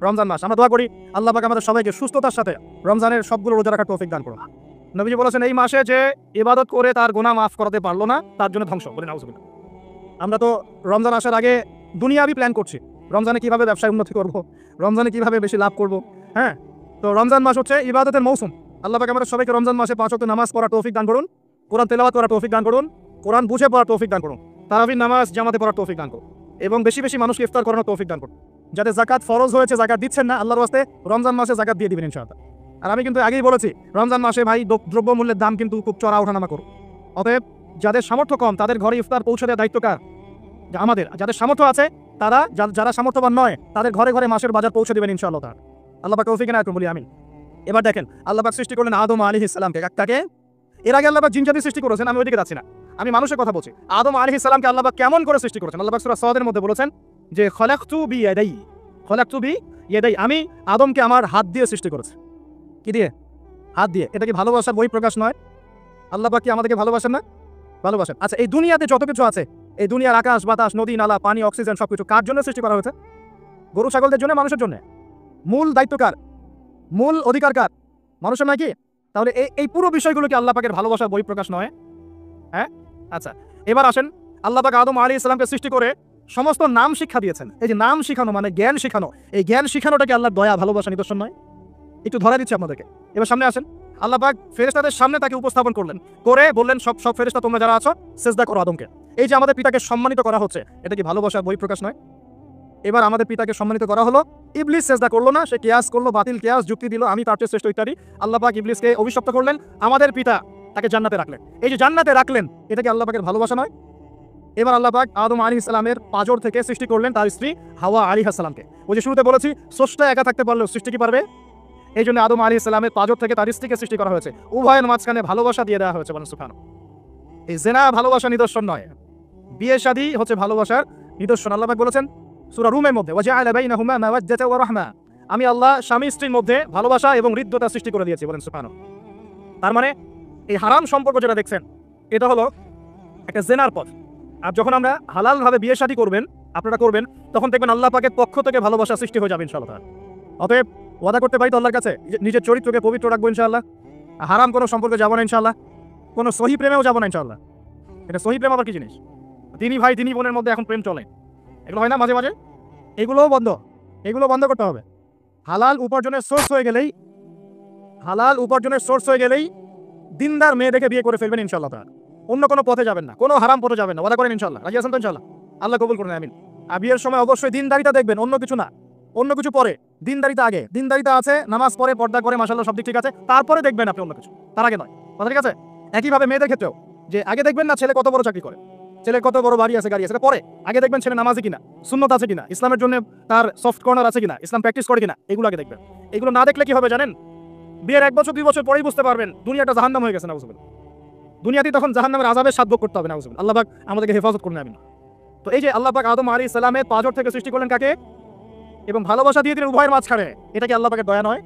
রমজান মাস। আমরা দোয়া করি আল্লাহ পাক আমাদের সবাইকে সুস্থতার সাথে রমজানের সবগুলো রোজা রাখার তৌফিক দান করুন। নবীজি বলেছেন এই মাসে যে ইবাদত করে তার গুনাহ মাফ করাতে পারলো না, তার জন্য ধ্বংস। বলি নাউজুবিল্লাহ। আমরা তো রমজান আসার আগে দুনিয়াবি প্ল্যান করছি, রমজানে কিভাবে ব্যবসায় উন্নতি করব, রমজানে কিভাবে বেশি লাভ করব। হ্যাঁ, তো রমজান মাস হচ্ছে ইবাদতের মৌসুম। আল্লাহ পাক আমাদের সবাইকে রমজান মাসে 5 ওয়াক্ত নামাজ পড়ার তৌফিক দান করুন, কোরআন তেলাওয়াত করার তৌফিক দান করুন, কোরআন বুঝে পড়ার তৌফিক দান করুন, তারাবির নামাজ জামাতে পড়ার তৌফিক দান করুন, এবং বেশি বেশি মানুষকে ইফতার করানোর তৌফিক দান করুন। যাদের যাকাত ফরজ হয়েছে, যাকাত দিচ্ছেন না, আল্লাহর ওয়াস্তে রমজান মাসে যাকাত দিয়ে দিবেন ইনশাআল্লাহ। আর আমি কিন্তু আগেই বলেছি রমজান মাসে ভাই দ্রব্যমূল্যের দাম কিন্তু খুব চড়া ওঠানামা করুন। অতএব যাদের সামর্থ্য কম তাদের ঘরে ইফতার পৌঁছে দেওয়ার দায়িত্ব কার? আমাদের। যাদের সামর্থ্য আছে তারা, যারা সামর্থ্যবান নয় তাদের ঘরে ঘরে মাসের বাজার পৌঁছে দেবেন ইনশাআল্লাহ। তার আল্লাহ পাক তৌফিক এনায়েত করুন বলি আমিন। এবার দেখেন আল্লাহ পাক সৃষ্টি করলেন আদম আলাইহিস সালামকে। তাকে এর আগে আল্লাহ পাক জিন জাতি সৃষ্টি করেছেন, আমি ওইদিকে যাচ্ছি না, আমি মানুষের কথা বলছি। আদম আলাইহিস সালামকে আল্লাহ পাক কেমন করে সৃষ্টি করেছেন? আল্লাহ পাক সূরা সাদের মধ্যে বলেছেন যে খলাকতু বিয়াদাই, আমি আদমকে আমার হাত দিয়ে সৃষ্টি করেছি। কি দিয়ে? হাত দিয়ে। এটা কি ভালোবাসার বহিঃপ্রকাশ নয়? আল্লাহ পাক কি আমাদেরকে ভালোবাসেন না? ভালোবাসেন। আচ্ছা, এই দুনিয়াতে যত কিছু আছে, এই দুনিয়ার আকাশ বাতাস নদী নালা পানি অক্সিজেন সবকিছু কার জন্য সৃষ্টি করা হয়েছে? গরু ছাগলদের জন্য, মানুষের জন্য? মূল দায়িত্ব কার? মূল অধিকার কার? মানুষের নাকি? তাহলে এই পুরো বিষয়গুলো কি আল্লাহ পাকের ভালোবাসার বহিঃপ্রকাশ নয়? হ্যাঁ। আচ্ছা, এবার আসেন আল্লাহ পাক আদম আলাইহিস সালামকে সৃষ্টি করে সমস্ত নাম শিক্ষা দিয়েছেন। এই যে নাম শিখানো মানে জ্ঞান শিখানো, এই জ্ঞান শিখানোটা কি আল্লাহর দয়া ভালোবাসা নিদর্শন নয়? একটু ধরা দিচ্ছি আপনাদেরকে। এবার সামনে আসেন, আল্লাহ পাক ফেরেশতাদের সামনে তাকে উপস্থাপন করলেন, করে বললেন সব ফেরেশতা তোমরা যারা আছো সিজদা করো আদমকে। এই যে আমাদের পিতাকে সম্মানিত করা হচ্ছে, এটা কি ভালোবাসার বহিঃপ্রকাশ নয়? এবার আমাদের পিতাকে সম্মানিত করা হলো, ইবলিস সিজদা করলো না, সে কিয়াস করলো, বাতিল কিয়াস যুক্তি দিল আমি তার চেয়ে শ্রেষ্ঠ ইত্যাদি। আল্লাহ পাক ইবলিসকে অভিশপ্ত করলেন, আমাদের পিতা তাকে জান্নাতে রাখলেন। এই যে জান্নাতে রাখলেন, এটা কি আল্লাহ পাকের ভালোবাসা নয়? এবার আল্লাহ পাক আদম আলাইহিস সালামের পাঁজর থেকে সৃষ্টি করলেন তার স্ত্রী হাওয়া আলাইহিস সালামকে। ওই যে শুরুতে বলেছি স্রষ্টা একা থাকতে পারলেও সৃষ্টি কি পারবে? এই জন্য আদম আলাইহিস সালামের পাঁজর থেকে তার স্ত্রীকে সৃষ্টি করা হয়েছে, উভয়ের মাঝখানে ভালোবাসা দিয়ে দেওয়া হয়েছে। বলেন সুবহানাল্লাহ। এই জিনা ভালোবাসা নিদর্শন নয়, বিয়ে শাদী হচ্ছে ভালোবাসার নিদর্শন। আল্লাহ পাক বলেছেন সূরা রুমের মধ্যে ওয়াজআলা বাইনাহুমা মাওয়াজ্জাতা ওয়া রাহমা, আমি আল্লাহ স্বামী স্ত্রীর মধ্যে ভালোবাসা এবং হৃদ্যতা সৃষ্টি করে দিয়েছি। বলেন সুবহানাল্লাহ। তার মানে এই হারাম সম্পর্ক যেটা দেখছেন এটা হলো একটা জিনার পথ। আর যখন আমরা হালালভাবে বিয়ে শাদী করবেন, আপনারা করবেন, তখন দেখবেন আল্লাহ পাকের পক্ষ থেকে ভালোবাসা সৃষ্টি হয়ে যাবে ইনশাআল্লাহ। অতএব ওয়াদা করতে পারি তো আল্লাহর কাছে নিজের চরিত্রকে পবিত্র রাখবো ইনশাআল্লাহ, হারাম কোনো সম্পর্কে যাবো না ইনশাআল্লাহ, কোনো সহি প্রেমেও যাবো না ইনশাআল্লাহ। এটা সহি প্রেম আবার কি জিনিস? দিনী ভাই দিনী বোনের মধ্যে এখন প্রেম চলে, এগুলো হয় না মাঝে মাঝে? এগুলোও বন্ধ, এগুলো বন্ধ করতে হবে। হালাল উপার্জনের সোর্স হয়ে গেলেই দিনদার মেয়ে দেখে বিয়ে করে ফেলবেন ইনশাআল্লাহ। অন্য কোনো পথে যাবেন না, কোনো হারাম পথে যাবেন না। ওয়াদা করেন ইনশাআল্লাহ? রাজি আছেন তো ইনশাআল্লাহ? আল্লাহ কবুল করুন আমিন। আর বিয়ের সময় অবশ্যই দিনদারিতা দেখবেন, অন্য কিছু না। অন্য কিছু পরে, দিনদারিতা আগে। দিনদারিতা আছে, নামাজ পড়ে, পর্দা করে, মাশাআল্লাহ সব দিক ঠিক আছে, তারপরে দেখবেন আপনি অন্য কিছু, তার আগে নয়। কথা ঠিক আছে? একইভাবে মেয়েদের ক্ষেত্রেও যে আগে দেখবেন না ছেলে কত বড় চাকরি করে, ছেলে কত বড় বাড়ি আছে গাড়ি আছে, পরে আগে দেখবেন ছেলে নামাজি কিনা, সুন্নত আছে কিনা, ইসলামের জন্য তার সফট কর্নার আছে কিনা, ইসলাম প্র্যাকটিস করে কিনা, এগুলো আগে দেখবেন। এগুলো না দেখলে কি হবে জানেন? বিয়ের 1 বছর 2 বছর পরেই বুঝতে পারবেন দুনিয়াটা জাহান্নাম হয়ে গেছে। নাউজুবিল্লাহ। দুনিয়াতেই তখন জাহান্নামের আযাবের স্বাদ ভোগ করতে হবে। নাউজুবিল্লাহ। আল্লাহ পাক আমাদেরকে হেফাজত করুন আমিন। তো এই যে আল্লাহ পাক আদম আলাইহিস সালামের পাঁজর থেকে সৃষ্টি করলেন কাকে, এবং ভালোবাসা দিয়ে দিলেন উভয়ের মাঝখানে, এটা কি আল্লাহ পাকের দয়া নয়?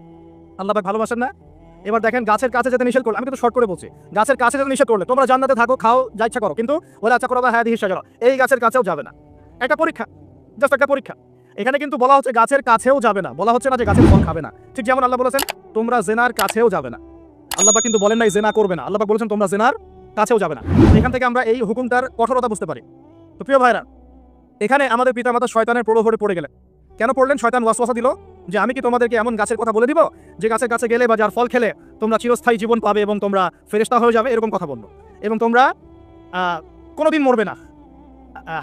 আল্লাহ পাক ভালোবাসেন না? এবার দেখেন গাছের কাছে যেতে নিষেধ করলো, আমি কিন্তু শর্ট করে বলছি, গাছের কাছে যেতে নিষেধ করলে তোমরা জান্নাতে থাকো, খাও, যা ইচ্ছা করো, কিন্তু ওলা আচ্ছা করো বা হায়াতিহি শাজারা, এই গাছের কাছেও যাবে না। একটা পরীক্ষা, জাস্ট একটা পরীক্ষা। এখানে কিন্তু বলা হচ্ছে গাছের কাছেও যাবে না, বলা হচ্ছে না যে গাছের ফল খাবে না। ঠিক যেমন আল্লাহ বলেছেন তোমরা জেনার কাছেও যাবে না, আল্লাহ পাক কিন্তু বলেন নাই জেনা করবে না, আল্লাহ পাক বলেছেন তোমরা জেনার কাছেও যাবে না। এখান থেকে আমরা এই হুকুমটার কঠোরতা বুঝতে পারি। তো প্রিয় ভাইরা, এখানে আমাদের পিতামাতা শয়তানের প্রলোভনে পড়ে গেলেন। কেন পড়লেন? শয়তান ওয়াসওয়াসা দিল যে আমি কি তোমাদেরকে এমন গাছের কথা বলে দিব যে গাছের কাছে গেলে বা যার ফল খেলে তোমরা চিরস্থায়ী জীবন পাবে এবং তোমরা ফেরেশতা হয়ে যাবে, এরকম কথা বললো, এবং তোমরা কোনোদিন মরবে না।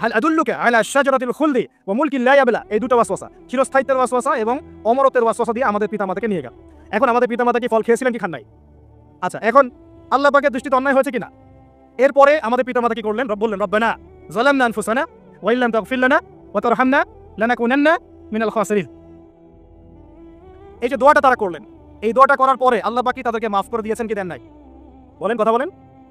হাল আদুল্লুকা আলা শাজারাতিল খুলদি ওয়া মুলকিন লা ইয়াবলা, এই দুটো ওয়াসওয়াসা, চিরস্থায়িত্বের ওয়াসওয়াসা এবং অমরত্বের ওয়াসওয়াসা দিয়ে আমাদের পিতামাতাকে নিয়ে গেল। এখন আমাদের পিতামাতা কি ফল খেয়েছিলেন কি খান নাই? আচ্ছা, এখন আল্লাহ পাকের দৃষ্টিতে অন্যায় হয়েছে কিনা? এরপরে আমাদের পিতামাতা কি করলেন? বললেন রব্বানা যালামনা আনফুসানা ওয়া ইল্লাম তাগফির লানা ওয়া তারহামনা লানাকুনান্না মিনাল খাসিরিন। এই যে দোয়াটা তারা করলেন, এই দোয়াটা করার পরে আল্লাহ পাক কি তাদেরকে মাফ করে দিয়েছেন কি দেন নাই? বলেন, কথা বলেন।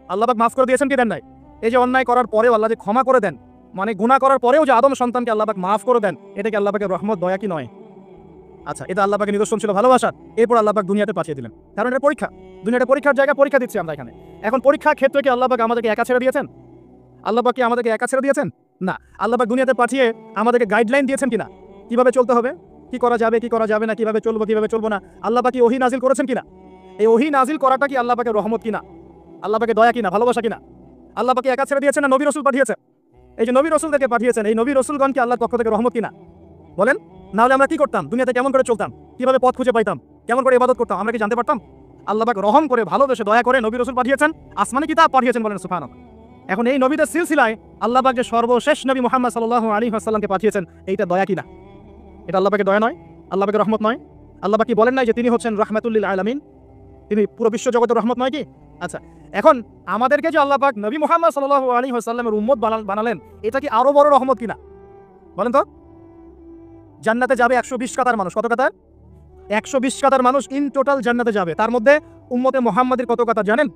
আল্লাহ পাক মাফ করে দিয়েছেন কি দেন নাই? এই যে অন্যায় করার পরেও আল্লাহ যে ক্ষমা করে দেন, মানে গুনাহ করার পরেও যে আদম সন্তানকে আল্লাহ পাক মাফ করে দেন, এটা কি আল্লাহ পাকের রহমত, দয়া কি নয়? আচ্ছা, এটা আল্লাহ পাকের নিদর্শন ছিল ভালোবাসার। এরপর আল্লাহ পাক দুনিয়াতে পাঠিয়ে দিলেন, কারণ এটা পরীক্ষা। দুনিয়াটা পরীক্ষার জায়গা, পরীক্ষা দিচ্ছি আমরা এখানে। এখন পরীক্ষার ক্ষেত্রে কি আল্লাহ পাক আমাদেরকে একা ছেড়ে দিয়েছেন? আল্লাহ পাক কি আমাদেরকে একা ছেড়ে দিয়েছেন? না, আল্লাহ পাক দুনিয়াতে পাঠিয়ে আমাদেরকে গাইডলাইন দিয়েছেন কিনা, কিভাবে চলতে হবে, কি করা যাবে কি করা যাবে না, কিভাবে চলবো কিভাবে চলবো না। আল্লাহ পাক কি ওহী নাজিল করেছেন কিনা? এই ওহী নাজিল করাটা কি আল্লাহ পাকের রহমত কিনা, আল্লাহ পাকের দয়া কিনা, ভালোবাসা কিনা? আল্লাহ পাক কি একা ছেড়ে দিয়েছেন না নবী রাসূল পাঠিয়েছেন? এই যে নবী রাসূলদেরকে পাঠিয়েছেন, এই নবী রাসূলগণ কি আল্লাহর পক্ষ থেকে রহমত কিনা? বলেন। না হলে আমরা কি করতাম? দুনিয়াতে কেমন করে চলতাম, কিভাবে পথ খুঁজে পাইতাম, কেমন করে ইবাদত করতাম, আমরা কি জানতে পারতাম? আল্লাহ পাক রহম করে, ভালোবেসে, দয়া করে নবী রাসূল পাঠিয়েছেন, আসমানি কিতাব পাঠিয়েছেন, বলেন সুবহানাল্লাহ। এখন এই নবীদের সিলসিলায় আল্লাহ পাক যে সর্বশেষ নবী মুহাম্মদ সাল্লাল্লাহু আলাইহি ওয়াসাল্লামকে পাঠিয়েছেন, এইটা দয়া কিনা? এটা আল্লাহ পাকের দয়া নয়? আল্লাহ পাকের রহমত নয়? আল্লাহ পাক কি বলেন নাই যে তিনি হচ্ছেন রাহমাতুল লিল আলামিন, তিনি পুরো বিশ্ব জগতের রহমত নয় কি? আচ্ছা, এখন আমাদেরকে যে আল্লাহ পাক নবী মুহাম্মদ সাল্লাল্লাহু আলাইহি ওয়াসাল্লামের উম্মত বানালেন, এটা কি আরো বড় রহমত কিনা? বলেন তো। জান্নাতে যাবে 120 কাতার মানুষ। কত কাতার? 120 কাতার মানুষ ইন টোটাল জান্নাতে যাবে। তার মধ্যে উম্মতে মুহাম্মাদের কত কাতার জানেন?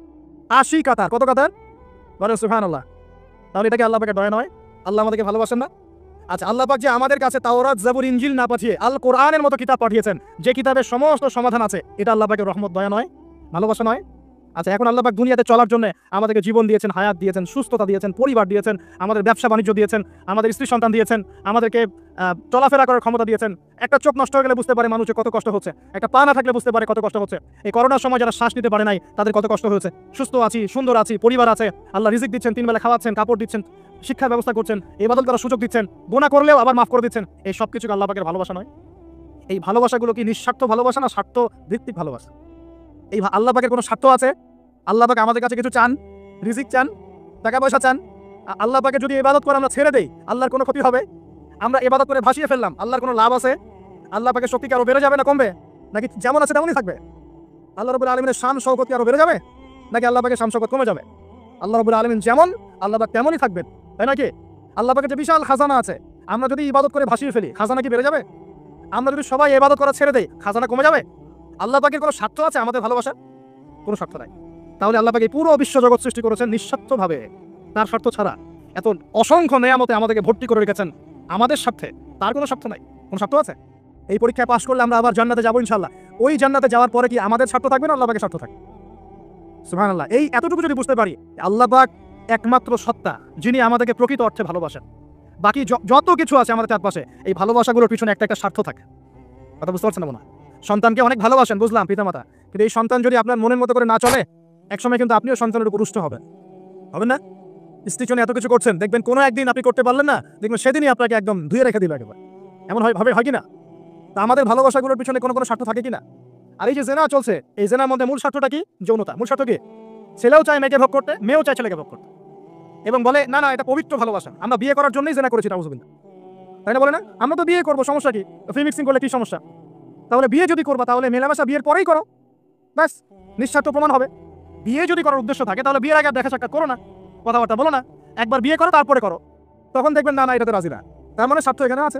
80 কাতার। কত কাতার? বলেন সুবহানাল্লাহ। তাহলে এটা কি আল্লাহ পাকের দয়া নয়? আল্লাহ আমাদেরকে ভালোবাসেন না? আচ্ছা, আল্লাহ পাক যে আমাদের কাছে তাওরাত, জাবুর, ইনজিল না পাঠিয়ে আল কোরআনের মতো কিতাব পাঠিয়েছেন, যে কিতাবের সমস্ত সমাধান আছে, এটা আল্লাহ পাকের রহমত, দয়া নয়, ভালোবাসা নয়? আচ্ছা, এখন আল্লাহ পাক দুনিয়াতে চলার জন্য আমাদেরকে জীবন দিয়েছেন, হায়াত দিয়েছেন, সুস্থতা দিয়েছেন, পরিবার দিয়েছেন, আমাদের ব্যবসা বাণিজ্য দিয়েছেন, আমাদের স্ত্রী সন্তান দিয়েছেন, আমাদেরকে চলাফেরা করার ক্ষমতা দিয়েছেন। একটা চোখ নষ্ট হয়ে গেলে বুঝতে পারে মানুষের কত কষ্ট হচ্ছে, একটা পা না থাকলে বুঝতে পারে কত কষ্ট হচ্ছে। এই করোনার সময় যারা শ্বাস নিতে পারে নাই, তাদের কত কষ্ট হয়েছে। সুস্থ আছি, সুন্দর আছি, পরিবার আছে, আল্লাহ রিজিক দিচ্ছেন, 3 বেলা খাওয়াচ্ছেন, কাপড় দিচ্ছেন, শিক্ষার ব্যবস্থা করছেন, ইবাদত করার সুযোগ দিচ্ছেন, গুনাহ করলেও আবার মাফ করে দিচ্ছেন। এই সব কিছু আল্লাহ পাকের ভালোবাসা নয়? এই ভালোবাসাগুলো কি নিঃস্বার্থ ভালোবাসা না স্বার্থ ভিত্তিক ভালোবাসা? এই আল্লাহ পাকের কোনো স্বার্থ আছে? আল্লাহ পাক আমাদের কাছে কিছু চান? রিজিক চান, টাকা পয়সা চান? আল্লাহ পাকে যদি ইবাদত করে আমরা ছেড়ে দেই, আল্লাহর কোনো ক্ষতি হবে? আমরা ইবাদত করে ভাসিয়ে ফেললাম, আল্লাহর কোনো লাভ আছে? আল্লাহ পাকের শক্তি কি আরো বেড়ে যাবে না কমবে? নাকি যেমন আছে তেমনই থাকবে? আল্লাহ রাব্বুল আলামিনের শান শওকত কি আরো বেড়ে যাবে নাকি আল্লাহ পাকের শান শওকত কমে যাবে? আল্লাহ রাব্বুল আলামিন যেমন, আল্লাহ পাক তেমনই থাকবেন, তাই নাকি? আল্লাহ পাকের যে বিশাল খাজানা আছে, আমরা যদি ইবাদত করে ভাসিয়ে ফেলি, খাজানা কি বেড়ে যাবে? আমরা যদি সবাই ইবাদত করা ছেড়ে দেই, খাজানা কমে যাবে? আল্লাহ পাকের কোনো স্বার্থ আছে আমাদের ভালোবাসার? কোনো স্বার্থ নাই। তাহলে আল্লাহ পাক এই পুরো বিশ্ব জগৎ সৃষ্টি করেছেন নিঃস্বার্থভাবে, তার স্বার্থ ছাড়া। এত অসংখ্য নেয়ামতে আমাদেরকে ভর্তি করে রেখেছেন আমাদের স্বার্থে, তার কোনো স্বার্থ নাই? কোনো স্বার্থ আছে? এই পরীক্ষায় পাশ করলে আমরা আবার জান্নাতে যাবো ইনশাআল্লাহ। ওই জান্নাতে যাওয়ার পরে কি আমাদের স্বার্থ থাকবে না আল্লাহ পাকের স্বার্থ থাকবে? সুবহানাল্লাহ। এই এতটুকু যদি বুঝতে পারি, আল্লাহ পাক একমাত্র সত্তা যিনি আমাদেরকে প্রকৃত অর্থে ভালোবাসেন। বাকি যত কিছু আছে আমাদের চারপাশে, এই ভালোবাসাগুলোর পিছনে একটা একটা স্বার্থ থাকে। কথা বুঝতে পারছেন না মনে হয়? সন্তানকে অনেক ভালোবাসেন, বুঝলাম, পিতামাতা, কিন্তু এই সন্তান যদি আপনার মনের মতো করে না চলে, একসময় কিন্তু আপনিও সন্তানের উপর রুষ্ট হবেন না? স্ত্রীর জন্য এত কিছু করছেন, দেখবেন কোনো একদিন আপনি করতে পারলেন না, দেখবেন সেদিনই আপনাকে একদম ধুয়ে রেখে দিল একেবারে। এমন হয় কি না? তা আমাদের ভালোবাসাগুলোর পিছনে কোনো স্বার্থ থাকে কিনা? আর এই যে জেনা চলছে, এই জেনার মধ্যে মূল স্বার্থটা কি? যৌনতা। মূল স্বার্থ কি? ছেলেও চায় মেয়েকে ভোগ করতে, মেয়েও চায় ছেলেকে ভোগ করতে, এবং বলে না না এটা পবিত্র ভালোবাসা, আমরা বিয়ে করার জন্যই জেনা করেছি, নাউজুবিল্লাহ। তাই না? বলে না আমরা তো বিয়ে করবো, সমস্যা কি? ফ্রি মিক্সিং করলে কি সমস্যা? তাহলে বিয়ে যদি করবা, তাহলে মেলামেশা বিয়ের পরেই করো, ব্যাস, নিঃস্বার্থ প্রমাণ হবে। বিয়ে যদি করার উদ্দেশ্য থাকে, তাহলে বিয়ের আগে দেখা সাক্ষাৎ করো না, কথাবার্তা বলো না, একবার বিয়ে করো তারপরে করো, তখন দেখবেন না না এটাতে রাজি না, তার মানে স্বার্থ এখানে আছে।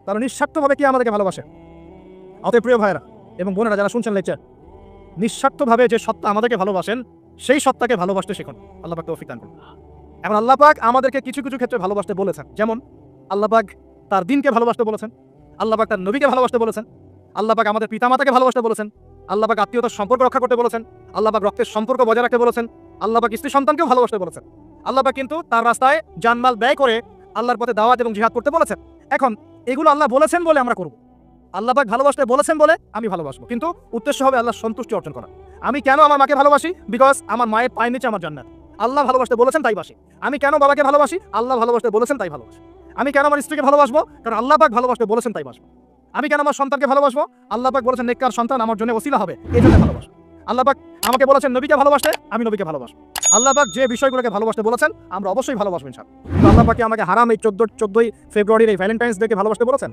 তাহলে নিঃস্বার্থভাবে কি আমাদেরকে ভালোবাসে? অতএব প্রিয় ভাইরা এবং বোনেরা যারা শুনছেন লেকচার, নিঃস্বার্থভাবে যে সত্তা আমাদেরকে ভালোবাসেন, সেই সত্তাকে ভালোবাসতে শিখুন। আল্লাহ পাক তৌফিক দান করুন। এখন আল্লাহ পাক আমাদেরকে কিছু কিছু ক্ষেত্রে ভালোবাসতে বলেছেন, যেমন আল্লাহ পাক তার দ্বীনকে ভালোবাসতে বলেছেন, আল্লাহ পাক তার নবীকে ভালোবাসতে বলেছেন, আল্লাহ পাক আমাদের পিতামাতাকে ভালোবাসতে বলেছেন, আল্লাহ পাক আত্মীয়তার সম্পর্ক রক্ষা করতে বলেছেন, আল্লাহ পাক রক্তের সম্পর্ক বজায় রাখতে বলেছেন, আল্লাহ পাক স্ত্রী সন্তানকেও ভালোবাসতে বলেছেন। আল্লাহ পাক কিন্তু তার রাস্তায় জানমাল ব্যয় করে আল্লাহর পথে দাওয়াত এবং জিহাদ করতে বলেছেন। এখন এগুলো আল্লাহ বলেছেন বলে আমরা করব, আল্লাহ পাক ভালোবাসতে বলেছেন বলে আমি ভালোবাসবো, কিন্তু উদ্দেশ্য হবে আল্লাহর সন্তুষ্টি অর্জন করা। আমি কেন আমার মাকে ভালোবাসি? বিকজ আমার মায়ের পায়ের নিচে আমার জান্নাত। আল্লাহ ভালোবাসতে বলেছেন তাই বাসি। আমি কেন বাবাকে ভালোবাসি? আল্লাহ ভালোবাসতে বলেছেন তাই ভালোবাসি। আমি কেন আমার স্ত্রীকে ভালোবাসবো? কারণ আল্লাহ পাক ভালোবাসতে বলেছেন তাই বাসবো। আমি কেন আমার সন্তানকে ভালোবাসবো? আল্লাহ পাক বলেছেন নেককার সন্তান আমার জন্য ওসিলা হবে, এই জন্য ভালোবাসবো। আল্লাহ পাক আমাকে বলেছেন নবীকে ভালোবাসতে, আমি নবীকে ভালোবাসবো। আল্লাহ পাক যে বিষয়গুলোকে ভালোবাসতে বলেছেন আমরা অবশ্যই ভালোবাসবো ইনশাআল্লাহ। তো আল্লাহ পাক আমাকে হারাম এই 14ই ফেব্রুয়ারির এই ভ্যালেন্টাইন্স ডেকে ভালোবাসতে বলেছেন?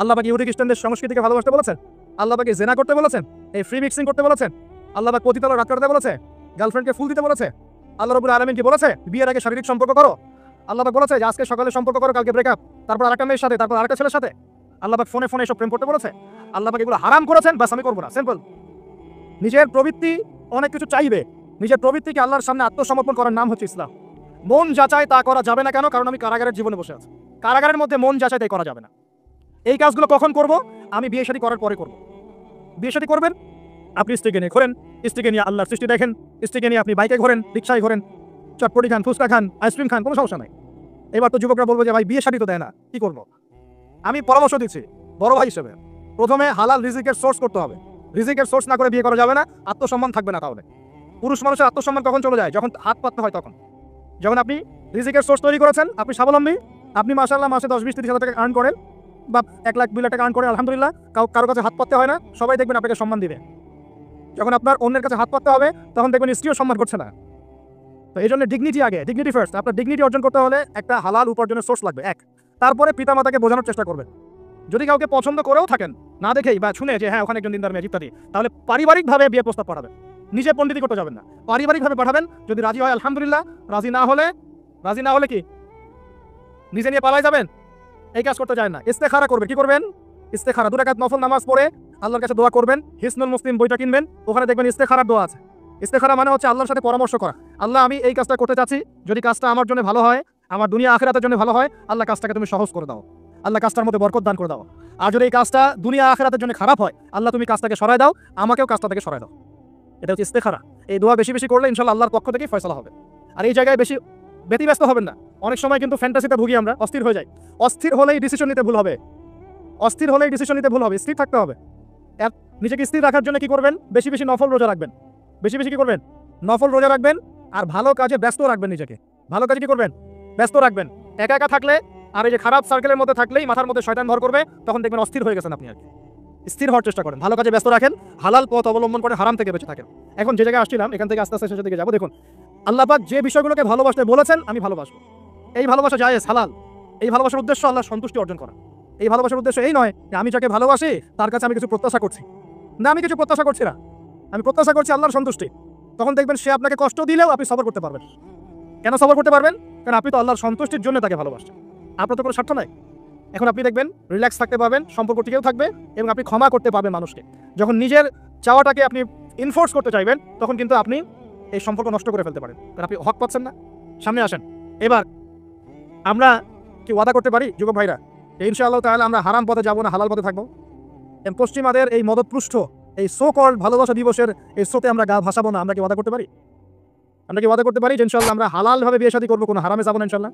আল্লাহ পাক ইহুদি খ্রিস্টানদের সংস্কৃতিকে ভালোবাসতে বলেছেন? আল্লাহ পাক জেনা করতে বলেছেন, এই ফ্রি মিক্সিং করতে বলেছেন? আল্লাহ পাক পতিতালয় রাত কাটাতে বলেছে, গার্লফ্রেন্ডকে ফুল দিতে বলেছে? আল্লাহ রাব্বুল আলামিন কি বলেছে বিয়ের আগে শারীরিক সম্পর্ক করো? আল্লাহ পাক বলেছে যে আজকে সকালে সম্পর্ক করো, কালকে ব্রেকআপ, তারপর আরেকটা মেয়ের সাথে, তারপর আরেকটা ছেলের সাথে? আল্লাহ পাক ফোনে ফোনে এসব প্রেম করতে বলেছে? আল্লাহ পাক এগুলো হারাম করেছেন, বাস আমি করবো না, সিম্পল। নিজের প্রবৃত্তি অনেক কিছু চাইবে, নিজের প্রবৃত্তিকে আল্লাহর সামনে আত্মসমর্পণ করার নাম হচ্ছে ইসলাম। মন যাচাই তা করা যাবে না। কেন? কারণ আমি কারাগারের জীবনে বসে আছি, কারাগারের মধ্যে মন যাচাই তাই করা যাবে না। এই কাজগুলো কখন করব? আমি বিয়ে শাদী করার পরে করব। বিয়ে শাদী করবেন, আপনি স্ত্রীকে নিয়ে ঘোরেন, স্ত্রীকে নিয়ে আল্লাহর সৃষ্টি দেখেন, স্ত্রীকে নিয়ে আপনি বাইকে ঘোরেন, রিক্সায় ঘোরেন, চটপটি খান, ফুচকা খান, আইসক্রিম খান, কোনো সমস্যা নাই। এবার তো যুবকরা বলবো যে ভাই বিয়ে শাদী তো দেয় না, কি করবো? আমি পরামর্শ দিচ্ছি বড় ভাই হিসেবে, প্রথমে হালাল রিজিকের সোর্স করতে হবে। রিজিকের সোর্স না করে বিয়ে করা যাবে না, আত্মসম্মান থাকবে না। তাহলে পুরুষ মানুষের আত্মসম্মান কখন চলে যায়? যখন হাত পাততে হয় তখন। যখন আপনি রিজিকের সোর্স তৈরি করেছেন, আপনি স্বাবলম্বী, আপনি মাশাআল্লাহ মাসে 10-20-30 হাজার টাকা আর্ন করেন বা 1 লাখ 2 লাখ টাকা আর্ন করেন, আলহামদুলিল্লাহ, কারো কাছে হাত পাততে হয় না, সবাই দেখবেন আপনাকে সম্মান দিবে। যখন আপনার অন্যের কাছে হাত পাততে হবে তখন দেখবেন স্ত্রীও সম্মান করছে না। তো এই জন্য ডিগনিটি আগে, ডিগনিটি ফার্স্ট। আপনার ডিগনিটি অর্জন করতে হলে একটা হালাল উপার্জনের সোর্স লাগবে, এক। তারপরে পিতামাতাকে বোঝানোর চেষ্টা করবেন। যদি কাউকে পছন্দ করেও থাকেন, না দেখেই বা শুনে যে হ্যাঁ ওখানে একজন দিনদার মেয়ে ইত্যাদি, তাহলে পারিবারিকভাবে বিয়ে প্রস্তাব পাঠাবেন, নিজে পণ্ডিতি করতে যাবেন না, পারিবারিকভাবে পাঠাবেন। যদি রাজি হয় আলহামদুলিল্লাহ, রাজি না হলে কি নিজে নিয়ে পালাই যাবেন? এই কাজ করতে যায় না। ইস্তেখারা করবেন। কি করবেন? ইস্তেখারা 2 রাকাত নফল নামাজ পড়ে আল্লাহর কাছে দোয়া করবেন। হিসনুল মুসলিম বইটা কিনবেন, ওখানে দেখবেন ইস্তেখারার দোয়া আছে। ইস্তেখারা মানে হচ্ছে আল্লাহর সাথে পরামর্শ করা। আল্লাহ আমি এই কাজটা করতে চাচ্ছি, যদি কাজটা আমার জন্য ভালো হয়, আমার দুনিয়া আখিরাতের জন্য ভালো হয়, আল্লাহ কাজটাকে তুমি সহজ করে দাও, আল্লাহ কাজটার মধ্যে বরকত দান করে দাও। আর যদি এই কাজটা দুনিয়া আখিরাতের জন্য খারাপ হয়, আল্লাহ তুমি কাজটাকে সরায় দাও, আমাকেও কাজটা থেকে সরায় দাও। এটা হচ্ছে ইস্তেখারা। এই দোয়া বেশি বেশি করলে ইনশাআল্লাহ আল্লাহর পক্ষ থেকেই ফয়সালা হবে। আর এই জায়গায় বেশি ব্যতিব্যস্ত হবেন না। অনেক সময় কিন্তু ফ্যান্টাসিতে ভুগি আমরা, অস্থির হয়ে যাই। অস্থির হলেই ডিসিশন নিতে ভুল হবে, অস্থির হলেই ডিসিশন নিতে ভুল হবে। স্থির থাকতে হবে। নিজেকে স্থির রাখার জন্য কি করবেন? বেশি বেশি নফল রোজা রাখবেন। বেশি বেশি কি করবেন? নফল রোজা রাখবেন। আর ভালো কাজে ব্যস্ত রাখবেন নিজেকে। ভালো কাজে কি করবেন? ব্যস্ত রাখবেন। একা একা থাকলে আর এই যে খারাপ সার্কেলের মধ্যে থাকলেই মাথার মধ্যে শয়তান ভর করবে, তখন দেখবেন অস্থির হয়ে গেছেন আপনি। আর কি স্থির হওয়ার চেষ্টা করেন, ভালো কাজে ব্যস্ত রাখেন, হালাল পথ অবলম্বন করে হারাম থেকে বেঁচে থাকেন। এখন যে জায়গায় আসছিলাম, এখান থেকে আস্তে আস্তে শেষের দিকে যাবো। দেখুন, আল্লাহ পাক যে বিষয়গুলোকে ভালোবাসতে বলেছেন আমি ভালোবাসবো। এই ভালোবাসা জায়েজ, হালাল। এই ভালোবাসার উদ্দেশ্য আল্লাহর সন্তুষ্টি অর্জন করা। এই ভালোবাসার উদ্দেশ্য এই নয় যে আমি যাকে ভালোবাসি তার কাছে আমি কিছু প্রত্যাশা করছি। না, আমি কিছু প্রত্যাশা করছি না, আমি প্রত্যাশা করছি আল্লাহর সন্তুষ্টি। তখন দেখবেন সে আপনাকে কষ্ট দিলেও আপনি সবর করতে পারবেন। কেন সবর করতে পারবেন? কারণ আপনি তো আল্লাহর সন্তুষ্টির জন্য তাকে ভালোবাসছেন, আপনার তো কোনো স্বার্থ নাই। এখন আপনি দেখবেন রিল্যাক্স থাকতে পারবেন, সম্পর্ক টিকেও থাকবে এবং আপনি ক্ষমা করতে পারবেন মানুষকে। যখন নিজের চাওয়াটাকে আপনি ইনফোর্স করতে চাইবেন, তখন কিন্তু আপনি এই সম্পর্ক নষ্ট করে ফেলতে পারেন, কারণ আপনি হক পাচ্ছেন না। সামনে আসেন। এবার আমরা কি ওয়াদা করতে পারি যুবক ভাইরা, ইনশাআল্লাহ তাহলে আমরা হারাম পথে যাবো না, হালাল পথে থাকবো? পশ্চিমাদের এই মদতপুষ্ট এই সো কল্ড ভালোবাসা দিবসের এই স্রোতে আমরা গা ভাসাবো না। আমরা কি ওয়াদা করতে পারি? আমরা কি ওয়াদা করতে পারি যে ইনশাআল্লাহ আমরা হালালভাবে বিয়ে শাদী করবো, কোনো হারামে যাবো না ইনশাআল্লাহ?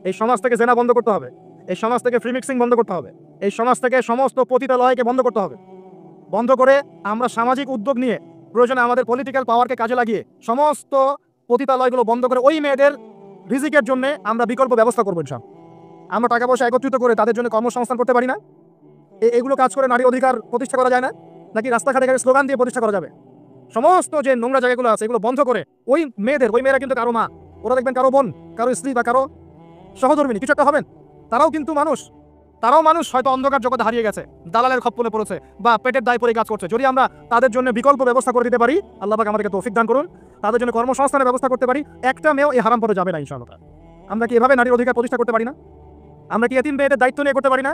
এই সমাজ থেকে জেনা বন্ধ করতে হবে, এই সমাজ থেকে ফ্রি মিক্সিং বন্ধ করতে হবে, এই সমাজ থেকে সমস্ত পতিতালয়কে বন্ধ করতে হবে। বন্ধ করে আমরা সামাজিক উদ্যোগ নিয়ে প্রয়োজনে আমাদের পলিটিক্যাল পাওয়ারকে কাজে লাগিয়ে সমস্ত পতিতালয়গুলো বন্ধ করে ওই মেয়েদের রিজিকের জন্য আমরা বিকল্প ব্যবস্থা করবো ইনশাআল্লাহ। আমরা টাকা পয়সা একত্রিত করে তাদের জন্য কর্মসংস্থান করতে পারি না? এগুলো কাজ করে নারী অধিকার প্রতিষ্ঠা করা যায় না? নাকি রাস্তাঘাটে স্লোগান দিয়ে প্রতিষ্ঠা করা যাবে? সমস্ত যে নোংরা জায়গাগুলো আছে এগুলো বন্ধ করে ওই মেয়েরা কিন্তু কারো মা, ওরা দেখবেন কারো বোন, কারো স্ত্রী বা কারো সহধর্মিনী, কিছু একটা হবেন। তারাও কিন্তু মানুষ, হয়তো অন্ধকার জগতে হারিয়ে গেছে, দালালের খপ্পরে পড়েছে বা পেটের দায় পরে কাজ করছে। যদি আমরা তাদের জন্য বিকল্প ব্যবস্থা করে দিতে পারি, আল্লাহ পাক আমাদেরকে তৌফিক দান করুন, তাদের জন্য কর্মসংস্থানের ব্যবস্থা করতে পারি, একটা মেয়েও এই হারাম পথে যাবে না ইনশাআল্লাহ। আমরা কি এভাবে নারীর অধিকার প্রতিষ্ঠা করতে পারি না? আমরা কি এতিম মেয়েদের দায়িত্ব নিয়ে করতে পারি না?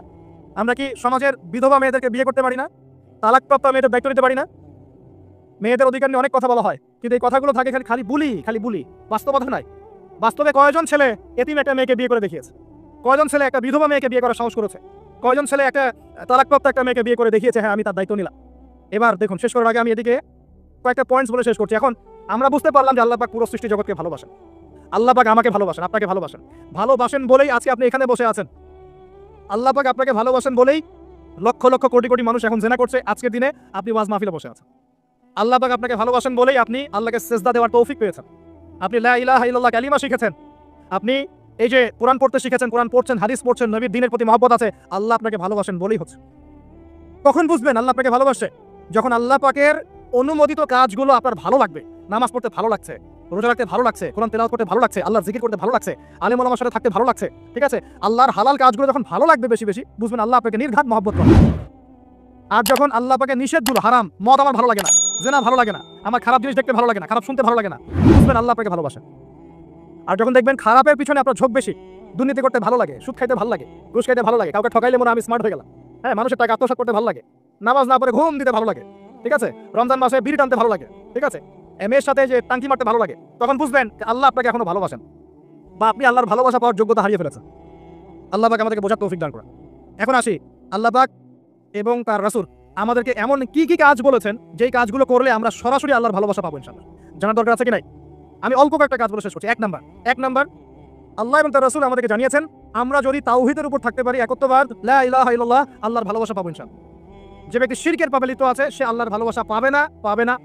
আমরা কি সমাজের বিধবা মেয়েদেরকে বিয়ে করতে পারি না? তালাকপ্রাপ্ত মেয়েদের দায়িত্ব নিতে পারি না? মেয়েদের অধিকার নিয়ে অনেক কথা বলা হয়, কিন্তু এই কথাগুলো থাকে খালি বুলি, বাস্তবতা নাই। বাস্তবে কয়জন ছেলে এতিম একটা মেয়েকে বিয়ে করে দেখিয়েছে? কয়জন ছেলে একটা বিধবা মেয়েকে বিয়ে করার সাহস করেছে? কয়জন ছেলে একটা তালাকপ্রাপ্ত একটা মেয়েকে বিয়ে করে দেখিয়েছে হ্যাঁ আমি তার দায়িত্ব নিলাম? এবার দেখুন, শেষ করার আগে আমি এদিকে কয়েকটা পয়েন্টস বলে শেষ করছি। এখন আমরা বুঝতে পারলাম যে আল্লাহ পাক পুরো সৃষ্টি জগৎকে ভালোবাসেন। আল্লাহ পাক আমাকে ভালোবাসেন, আপনাকে ভালোবাসেন। ভালোবাসেন বলেই আজকে আপনি এখানে বসে আছেন। আল্লাহ পাক আপনাকে ভালোবাসেন বলেই লক্ষ লক্ষ কোটি কোটি মানুষ এখন জিনা করছে, আজকের দিনে আপনি ওয়াজ মাহফিলে বসে আছেন। আল্লাহ পাক আপনাকে ভালোবাসেন বলেই আপনি আল্লাহকে সিজদা দেওয়ার তৌফিক পেয়েছেন। আপনি লা ইলাহা ইল্লাল্লাহ কালিমা শিখেছেন। আপনি এই যে কোরআন পড়তে শিখেছেন, কোরআন পড়ছেন, হাদিস পড়ছেন, নবীর দ্বীনের প্রতি মহব্বত আছে, আল্লাহ আপনাকে ভালোবাসেন বলেই হচ্ছে। কখন বুঝবেন আল্লাহ আপনাকে ভালোবাসে? যখন আল্লাহ পাকের অনুমোদিত কাজগুলো আপনার ভালো লাগবে। নামাজ পড়তে ভালো লাগছে, রোজা রাখতে ভালো লাগছে, কোরআন তেলাওয়াত করতে ভালো লাগছে, আল্লাহর জিকির করতে ভালো লাগছে, আলেম ওলামার সাথে থাকতে ভালো লাগছে, ঠিক আছে? আল্লাহর হালাল কাজগুলো যখন ভালো লাগবে বেশি বেশি, বুঝবেন আল্লাহ আপনাকে নির্ঘাত মহব্বত করে। আর যখন আল্লাহ পাকের নিষেধগুলো, হারাম মদ আমার ভালো লাগে না, জেনা ভালো লাগে না, আমার খারাপ জিনিস দেখতে ভালো লাগে না, খারাপ শুনতে ভালো লাগে না, বুঝবেন আল্লাহ আপনাকে ভালোবাসেন। আর যখন দেখবেন খারাপের পিছনে আপনার ঝোঁক বেশি, দুর্নীতি করতে ভালো লাগে, সুদ খাইতে ভালো লাগে, ঘুষ খাইতে ভালো লাগে, কাউকে ঠকাইলে মনে আমি স্মার্ট হয়ে গেলাম, হ্যাঁ, মানুষের টাকা আত্মসাৎ করতে ভালো লাগে, নামাজ না পড়ে ঘুম দিতে ভালো লাগে, ঠিক আছে, রমজান মাসে বিড়ি টানতে ভালো লাগে, ঠিক আছে, মেয়ের সাথে যে টাঙ্কি মারতে ভালো লাগে, তখন বুঝবেন আল্লাহ আপনাকে এখনো ভালোবাসেন, বা আপনি আল্লাহর ভালোবাসা পাওয়ার যোগ্যতা হারিয়ে ফেলেছেন। আল্লাহ পাক আমাদেরকে বোঝার তৌফিক দান করেন। এখন আসি, আল্লাহ পাক এবং তার রাসূল আমাদেরকে এমন কি কি কাজ বলেছেন যেই কাজগুলো করলে আমরা সরাসরি আল্লাহর ভালোবাসা পাবো ইনশাআল্লাহ। জানার দরকার আছে কি নাই? আমি অল্প কয়েকটা কাজ বলে শেষ করছি। এক নাম্বার, আল্লাহ এবং তার রাসূল আমাদেরকে জানিয়েছেন আমরা যদি তাওহীদের উপর থাকতে পারি, একত্ববাদ, লা ইলাহা ইল্লাল্লাহ, আল্লাহর ভালোবাসা পাবো ইনশাআল্লাহ। যে ব্যক্তি শিরকের পাপে লিপ্ত আছে সে আল্লাহর ভালোবাসা পাবে না।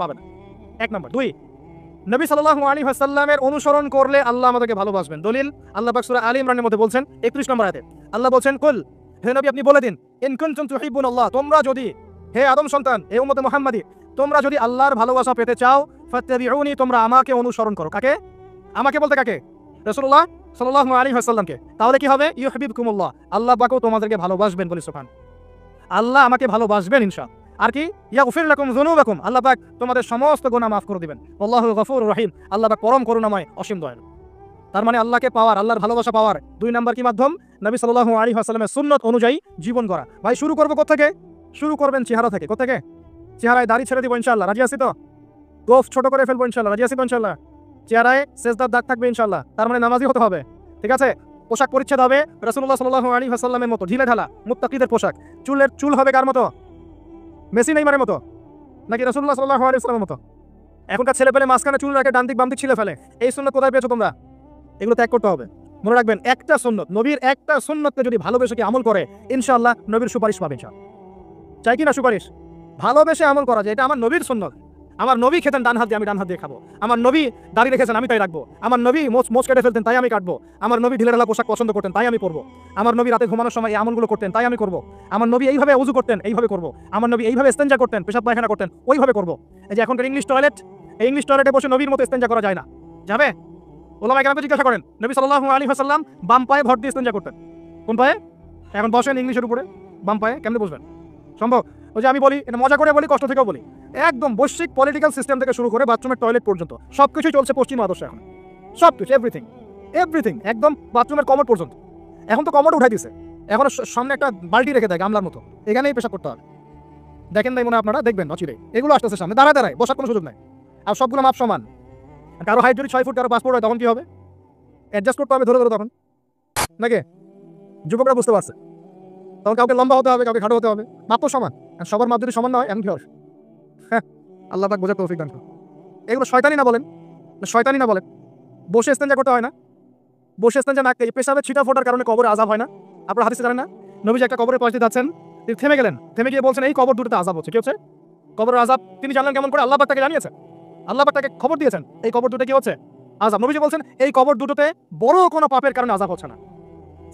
এক নাম্বার। দুই, নবী সাল্লাল্লাহু আলাইহি ওয়াসাল্লামের অনুসরণ করলে আল্লাহ আমাদেরকে ভালোবাসবেন। দলিল, আল্লাহ পাক সূরা আলী ইমরানের মধ্যে বলছেন 31 নম্বর আয়াতে আল্লাহ বলছেন, কুল, হে নবী আপনি বলে দিন, ইন কুনতুম তুহিব্বুনাল্লাহ, তোমরা যদি, হে আদম সন্তান, হে উম্মতে মুহাম্মাদী, তোমরা যদি আল্লাহর ভালোবাসা পেতে চাও, ফাত্তাবিউনি, তোমরা আমাকে অনুসরণ করো। কাকে? আমাকে বলতে কাকে? রাসূলুল্লাহ সাল্লাল্লাহু আলাইহি ওয়াসাল্লামকে। তাহলে কি হবে? ইউহিব্বুকুমুল্লাহ, আল্লাহ পাকও তোমাদেরকে ভালোবাসবেন। বলি সুবহান, আল্লাহ আমাকে ভালোবাসবেন ইনশাআল্লাহ। আর কি? ইয়াগফির লাকুম যুনুবাকুম, আল্লাহ পাক তোমাদের সমস্ত গুনাহ মাফ করে দিবেন। আল্লাহু গফুরুর রহিম, আল্লাহ পাক পরম করুণাময়, অসীম দয়ালু। তার মানে আল্লাহকে পাওয়ার, আল্লাহর ভালোবাসা পাওয়ার দুই নাম্বার কি মাধ্যম? নবী সাল্লাল্লাহু আলাইহি ওয়াসাল্লামের সুন্নাত অনুযায়ী জীবন গড়া। ভাই শুরু করব কোথা থেকে? শুরু করবেন চেহারা থেকে। কোথা থেকে? চেহারায় দাড়ি ছেড়ে দিব ইনশাআল্লাহ, রাজি আছি তো? গোফ ছোট করে ফেলবো ইনশাআল্লাহ, রাজি আছি তো ইনশাআল্লাহ? চেহারায় সেজদার দাগ থাকবে ইনশাআল্লাহ, তার মানে নামাজি হতে হবে, ঠিক আছে? পোশাক পরিচ্ছদ হবে রাসূলুল্লাহ সাল্লাল্লাহু আলাইহি ওয়াসাল্লামের মতো, ঢিলে ঢালা মুত্তাকিদের পোশাক। চুল হবে কার মতো? মেসি নেইমারের মতো, নাকি রাসূলুল্লাহ সাল্লাল্লাহু আলাইহি ওয়াসাল্লামের মতো? এখনকার ছেলে পেলে মাঝখানে চুল রাখে, ডান দিক বাম দিক ছিলে ফেলে। এই সুন্নাত কোথায় পেয়েছো তোমরা? এগুলো ত্যাগ করতে হবে। মনে রাখবেন, একটা সুন্নাত, নবীর একটা সুন্নাতকে যদি ভালোবেসে কি আমল করে, ইনশাআল্লাহ নবীর সুপারিশ পাবে ইনশাআল্লাহ। চাই কি না সুপারিশ? ভালোবেসে আমল করা যায়, এটা আমার নবীর সুন্নাত। আমার নবী খেতেন ডান হাত দিয়ে, আমি ডান হাত দিয়ে খাবো। আমার নবী দাড়ি রেখেছেন, আমি তাই রাখবো। আমার নবী মোচ কেটে ফেলতেন, তাই আমি কাটবো। আমার নবী ঢিলেঢালা পোশাক পছন্দ করতেন, তাই আমি পরবো। আমার নবী রাতে ঘুমানোর সময় এই আমলগুলো করতেন, তাই আমি করবো। আমার নবী এইভাবে ওযু করতেন, এইভাবে করবো। আমার নবী এইভাবে ইস্তেনজা করতেন, পেশাব পায়খানা করতেন, ওইভাবে করবো। এই যে এখনকার ইংলিশ টয়লেট, এই ইংলিশ টয়লেটে বসে নবীর মতো ইস্তেনজা করা যায় না। যাবে? ওলামায়ে কেরামকে জিজ্ঞাসা করেন, নবী সাল্লাল্লাহু আলাইহি ওয়াসাল্লাম বাম পায়ে ভর দিয়ে ইস্তেনজা করতেন। কোন পায়ে? এখন বসেন ইংলিশের উপরে, বাম পায়ে কেমনে বসবেন? সম্ভব? ওই যে আমি বলি, এটা মজা করে বলি, কষ্ট থেকেও বলি, একদম বৈশ্বিক পলিটিক্যাল সিস্টেম থেকে শুরু করে বাথরুমের টয়লেট পর্যন্ত সবকিছুই চলছে পশ্চিম আদর্শ। এখন সবকিছু, এভরিথিং, একদম বাথরুমের কমোড পর্যন্ত। এখন তো কমোড উঠাই দিছে, এখন সামনে একটা বালতি রেখে দেয় গামলার মতো, এখানেই পেশাব করতে হবে। দেখেন নাই মনে হয় আপনারা? দেখবেন অচিরে এগুলো আসতেছে সামনে, দাঁড়ায় বসার কোনো সুযোগ নাই। আর সবগুলো মাপ সমান। কারো হাইট যদি 6 ফুট, কারো 5 ফুট হয়, তখন কি হবে? অ্যাডজাস্ট করতে হবে ধরে তখন, নাকি? যুবকরা বুঝতে পারছে, তখন কাউকে লম্বা হতে হবে, কাউকে খাটো হতে হবে, মাপ তো সমান। সবার মাপ যদি সমান না হয়, এমন কি হবে? হ্যাঁ, আল্লাহ পাক বোঝার তৌফিক দান করুন। এগুলো শয়তানি না বলেন? বসে ইস্তেনজা করতে হয় না? বসে ইস্তেনজা না, পেশাবে ছিটা ফোটার কারণে কবরে আযাব হয় না? আপনারা হাদিসে জানেন না? নবীজি একটা কবরের পাশ দিয়ে যাচ্ছেন, তিনি থেমে গেলেন, থেমে গিয়ে বলছেন এই কবর দুটোতে আযাব হচ্ছে। কি হচ্ছে? কবরের আযাব। তিনি জানলেন কেমন করে? আল্লাহ পাক তাকে জানিয়েছেন, আল্লাহ পাক তাকে খবর দিয়েছেন এই কবর দুটো কি হচ্ছে? আযাব। নবীজি বলছেন এই কবর দুটোতে বড় কোনো পাপের কারণে আযাব হচ্ছে না।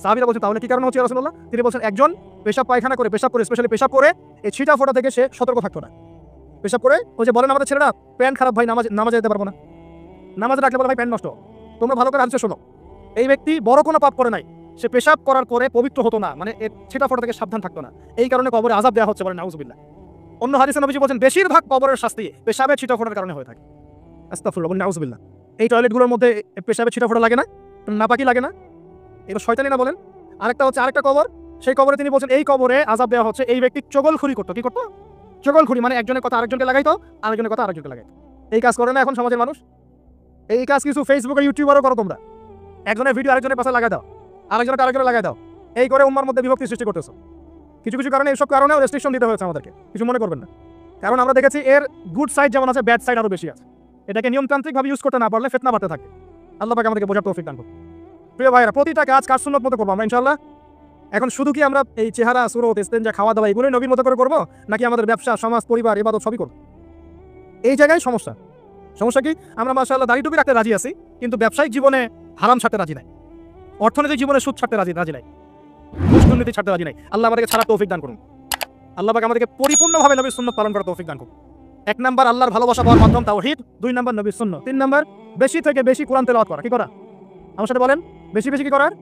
সাহাবীরা বলছেন তাহলে কি কারণে হচ্ছে ইয়া রাসূলুল্লাহ? তিনি বলছেন একজন পেশাব পায়খানা করে, স্পেশালি পেশাব করে এই ছিটা ফোটা থেকে সে সতর্ক থাকতো না। পেশাব করে, ওই যে বলেন আমাদের ছেলেরা, প্যান্ট খারাপ ভাই, নামাজে যেতে পারবো না, নামাজে রাখলে বলে ভাই প্যান্ট নষ্ট। তোমরা ভালো করে হাদিসে শোনো, এই ব্যক্তি বড় কোনো পাপ করে নাই, সে পেশাব করার পরে পবিত্র হতো না, মানে ছিটা ফোটা থেকে সাবধান থাকতো না, এই কারণে কবরে আযাব দেওয়া হচ্ছে, বলে নাউজুবিল্লাহ। অন্য হাদিসে নবীজি বলছেন বেশিরভাগ কবরের শাস্তি পেশাবের ছিটা ফোটার কারণে হয়ে থাকে। আস্তাগফিরুল্লাহ, বলে নাউজুবিল্লাহ। এই টয়লেটগুলোর মধ্যে পেশাবের ছিটা ফোটা লাগে না? নাপাকি লাগে না? এগুলো শয়তানি না বলেন? আরেকটা হচ্ছে আরেকটা কবর, সেই কবরে তিনি বলছেন এই কবরে আযাব দেওয়া হচ্ছে এই ব্যক্তি চগলখুরি করতো। কি করতো? চগলখুরি, মানে একজনের কথা আরেকজনকে লাগাইতো, আরেকজনের কথা আরেকজনকে লাগাইতো। এই কাজ করে না এখন সমাজের মানুষ? এই কাজ কিছু ফেসবুকে, ইউটিউবারও করো তোমরা। একজনের ভিডিও আরেকজনের পাশে লাগাই দাও, আরেকজনের আরেকজনে লাগাই দাও, এই করে উম্মার মধ্যে বিভক্তি সৃষ্টি করতেছো। কিছু কারণে, এইসব কারণেও রেস্ট্রিকশন দিতে হয়েছে আমাদেরকে, কিছু মনে করবেন না। কারণ আমরা দেখেছি এর গুড সাইড যেমন আছে, ব্যাড সাইড আরো বেশি আছে। এটাকে নিয়মতান্ত্রিকভাবে ইউজ করতে না পারলে ফিতনা বাড়তে থাকে। আল্লাহ পাক আমাদেরকে বোঝার তৌফিক দান করুন। প্রিয় ভাইরা, প্রতিটা কাজ কাজ সুন্নত মতো করবো আমরা ইনশাআল্লাহ। এখন শুধু কি আমরা এই চেহারা, সুরত, ইস্তেঞ্জা, খাওয়া দাওয়া এগুলোই নবীর মতো করে করবো, নাকি আমাদের ব্যবসা, সমাজ, পরিবার, ইবাদত সবই করবো? এই জায়গায় সমস্যা কি, আমরা মাশাআল্লাহ দাড়ি টুপি রাখতে রাজি আছি, কিন্তু ব্যবসায়িক জীবনে হারাম ছাড়তে রাজি নাই, অর্থনৈতিক জীবনে সুদ ছাড়তে রাজি নাই, ঘুষ দুর্নীতি ছাড়তে রাজি নাই। আল্লাহ আমাদেরকে ছাড়া তৌফিক দান করুন। আল্লাহ পাক আমাদেরকে পরিপূর্ণভাবে নবীর সুন্নাত পালন করার তৌফিক দান করুন। 1 নাম্বার আল্লাহর ভালোবাসা পাওয়ার মাধ্যম তাওহীদ, 2 নাম্বার নবীর সুন্নাত, 3 নাম্বার বেশি থেকে বেশি কোরআন তেলাওয়াত করা। কি করা? আমার সাথে বলেন, বেশি বেশি কি করার?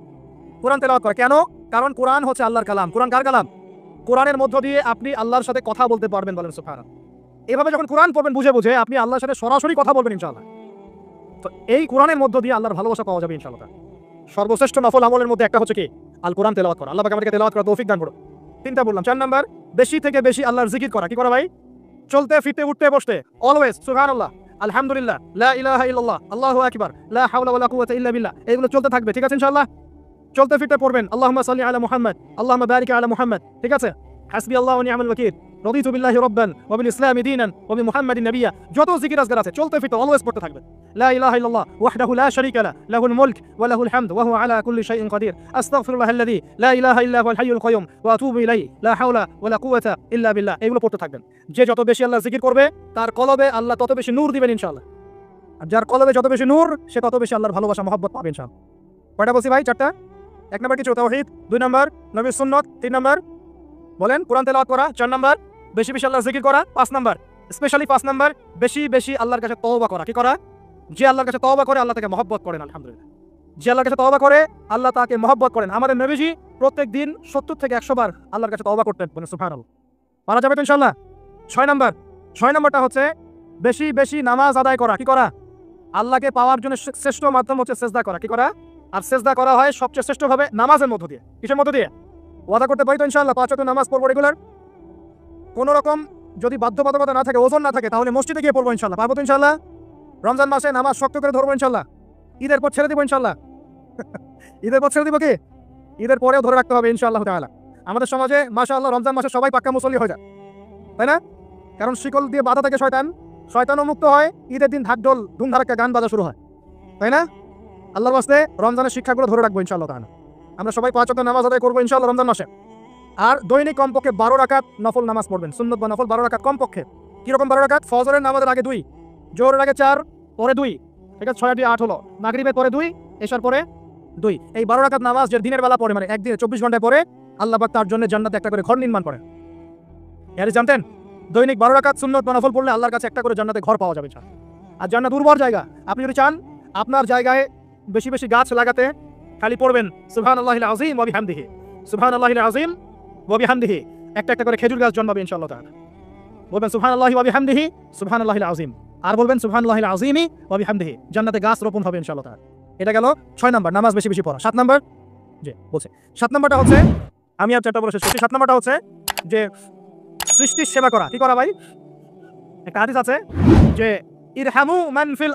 কোরআন তেলাওয়াত করা। কেন? কারণ কোরআন হচ্ছে আল্লাহর কালাম। কোরআন কার কালাম? কোরআনের মধ্য দিয়ে আপনি আল্লাহর সাথে কথা বলতে পারবেন, বলেন সুবহানাল্লাহ। এভাবে যখন কোরআন পড়বেন বুঝে বুঝে, আপনি আল্লাহর সাথে সরাসরি কথা বলবেন ইনশাআল্লাহ। তো এই কোরআনের মধ্য দিয়ে আল্লাহর ভালোবাসা পাওয়া যাবে ইনশাআল্লাহ। সর্বশ্রেষ্ঠ নফল আমলের মধ্যে একটা হচ্ছে কি? আল কোরআন তেলাওয়াত করা। আল্লাহ পাক আমাদেরকে তেলাওয়াত করার তৌফিক দান করুন। 3টা বললাম। 4 নাম্বার বেশি থেকে বেশি আল্লাহর জিকির করা। কি করা ভাই? চলতে ফিরতে উঠতে বসতে অলওয়েজ সুবহানাল্লাহ, আলহামদুলিল্লাহ, লা ইলাহা ইল্লাল্লাহ, আল্লাহু আকবার, লা হাওলা ওয়ালা কুওয়াতা ইল্লা বিল্লাহ, এগুলো চলতে থাকবে। ঠিক আছে ইনশাআল্লাহ? চলতে ফিরতে পড়বেন আল্লাহুম্মা সাল্লি আলা মুহাম্মদ, আল্লাহুম্মা বারিক আলা মুহাম্মদ। ঠিক আছে? হাসবি আল্লাহু ওয়া নি'মাল ওয়াকিল, রাদিতু বিল্লাহি রাব্বান ওয়া বিল ইসলামি দীনান ওয়া বি মুহাম্মাদিন নাবিয়্যা। যত জিকির আজকার আছে চলতে ফিরতে অলওয়েজ পড়তে থাকবেন। লা ইলাহা ইল্লাল্লাহ ওয়াহদাহু লা শারীকা লাহু, লাহুল মুলক ওয়া লাহুল হামদ ওয়া হুয়া আলা কুল্লি শাইইন কাদির। আস্তাগফিরুল্লাহাল্লাযী লা ইলাহা ইল্লা হুয়াল হাইয়ুল কাইয়ুম ওয়া আতুবু ইলাইহি, লা হাওলা ওয়া লা কুওয়াতা ইল্লা বিল্লাহ। এগুলো পড়তে থাকবেন। যে যত বেশি আল্লাহর জিকির করবে তার কলবে আল্লাহ তত বেশি নূর দিবেন ইনশাআল্লাহ। আর যার কলবে যত বেশি নূর, সে তত বেশি আল্লাহর ভালোবাসা মহব্বত পাবে ইনশাআল্লাহ। কয়টা বলছি ভাই? 4টা। 1 নাম্বার কি? তাওহীদ। 2 নাম্বার নবীর সুন্নাত। 3 নাম্বার বলেন কোরআন তেলাওয়াত করা। 4 নাম্বার বেশি বেশি আল্লাহর জিকির করা। 5 নাম্বার স্পেশালি 5 নাম্বার বেশি বেশি আল্লাহর কাছে তওবা করা। কি করা? যে আল্লাহর কাছে তওবা করে আল্লাহ তাকে মহব্বত করেন। আলহামদুলিল্লাহ, যে আল্লাহর কাছে তওবা করে আল্লাহ তাকে মহব্বত করেন। আমাদের নবীজি প্রত্যেক দিন 70 থেকে 100 বার আল্লাহর কাছে তওবা করতেন। বলেন সুবহানাল্লাহ। পারা যাবে তো ইনশাআল্লাহ? 6 নাম্বারটা হচ্ছে বেশি বেশি নামাজ আদায় করা। কি করা? আল্লাহকে পাওয়ার জন্য শ্রেষ্ঠ মাধ্যম হচ্ছে সেজদা করা। কি করা? আর সেজদা করা হয় সবচেয়ে শ্রেষ্ঠ ভাবে নামাজের মধ্য দিয়ে। কিসের মধ্য দিয়ে? ওয়াদা করতে পারি তো ইনশাআল্লাহ 5 ওয়াক্ত নামাজ পড়বো রেগুলার। কোন রকম যদি বাধ্যবাধকতা না থাকে, ওজন না থাকে, তাহলে মসজিদে গিয়ে পড়বো ইনশাআল্লাহ। পারবো তো ইনশাআল্লাহ? রমজান মাসে নামাজ শক্ত করে ধরবো ইনশাআল্লাহ। ঈদের পর ছেড়ে দিব ইনশাআল্লাহ। ঈদের পর ছেড়ে দিব কি? ঈদের পরেও ধরে রাখতে হবে ইনশাআল্লাহ তাআলা। আমাদের সমাজে মাশাআল্লাহ রমজান মাসে সবাই পাক্কা মুসল্লি হয়ে যায়, তাই না? কারণ শিকল দিয়ে বাধা থাকে শয়তানও মুক্ত হয়। ঈদের দিন ঢাকঢোল ধুমধারাক্কা গান বাজা শুরু হয়, তাই না? আল্লাহর ওয়াস্তে রমজানের শিক্ষাগুলো ধরে রাখবো ইনশাআল্লাহ তাআলা। আমরা সবাই 5 ওয়াক্ত নামাজ আদায় করবো ইনশাআল্লাহ রমজান মাসে। আর দৈনিক কমপক্ষে 12 রাকাত নফল নামাজ পড়বেন। সুন্নত বা নফল 12 রাকাত কমপক্ষে। কিরকম 12 রাকাত? ফজরের নামাজের আগে 2, জোহরের আগে 4, পরে 2। ঠিক আছে? 6 আর 2 8 হলো। মাগরিবের পরে 2, এশার পরে 2। এই 12 রাকাত নামাজ যে দিনের বেলা পড়ে, মানে একদিনে 24 ঘন্টায় পড়ে, আল্লাহ পাক তার জন্য জান্নাতে একটা করে ঘর নির্মাণ করেন। এর জানতেন? দৈনিক 12 রাকাত সুন্নত বা নফল পড়লে আল্লাহর কাছে একটা করে জান্নাতে ঘর পাওয়া যাবে। আর জান্নাত উর্বর জায়গা। আপনি যদি চান আপনার জায়গায় বেশি বেশি গাছ লাগাতে, খালি পড়বেন সুবহানাল্লাহিল আযীম ওয়া বিহামদিহি, সুবহানাল্লাহিল আযীম ওয়া বিহামদিহি। একটা একটা করে খেজুর গাছ জন্মাবে ইনশাআল্লাহ তাআলা। বলবেন সুবহানাল্লাহি ওয়া বিহামদিহি, সুবহানাল্লাহিল আযীম। আর বলবেন সুবহানাল্লাহিল আযীমি ওয়া বিহামদিহি। জান্নাতে গাছ রোপণ হবে ইনশাআল্লাহ তাআলা। এটা গেল 6 নাম্বার, নামাজ বেশি বেশি পড়া। 7 নাম্বার জি বলছে, 7 নাম্বারটা হচ্ছে, আমি আর 4টা বলে শেষ করছি। 7 নাম্বারটা হচ্ছে যে সৃষ্টির সেবা করা। কি করা ভাই? একটা হাদিস আছে যে ইরহামু মান ফিল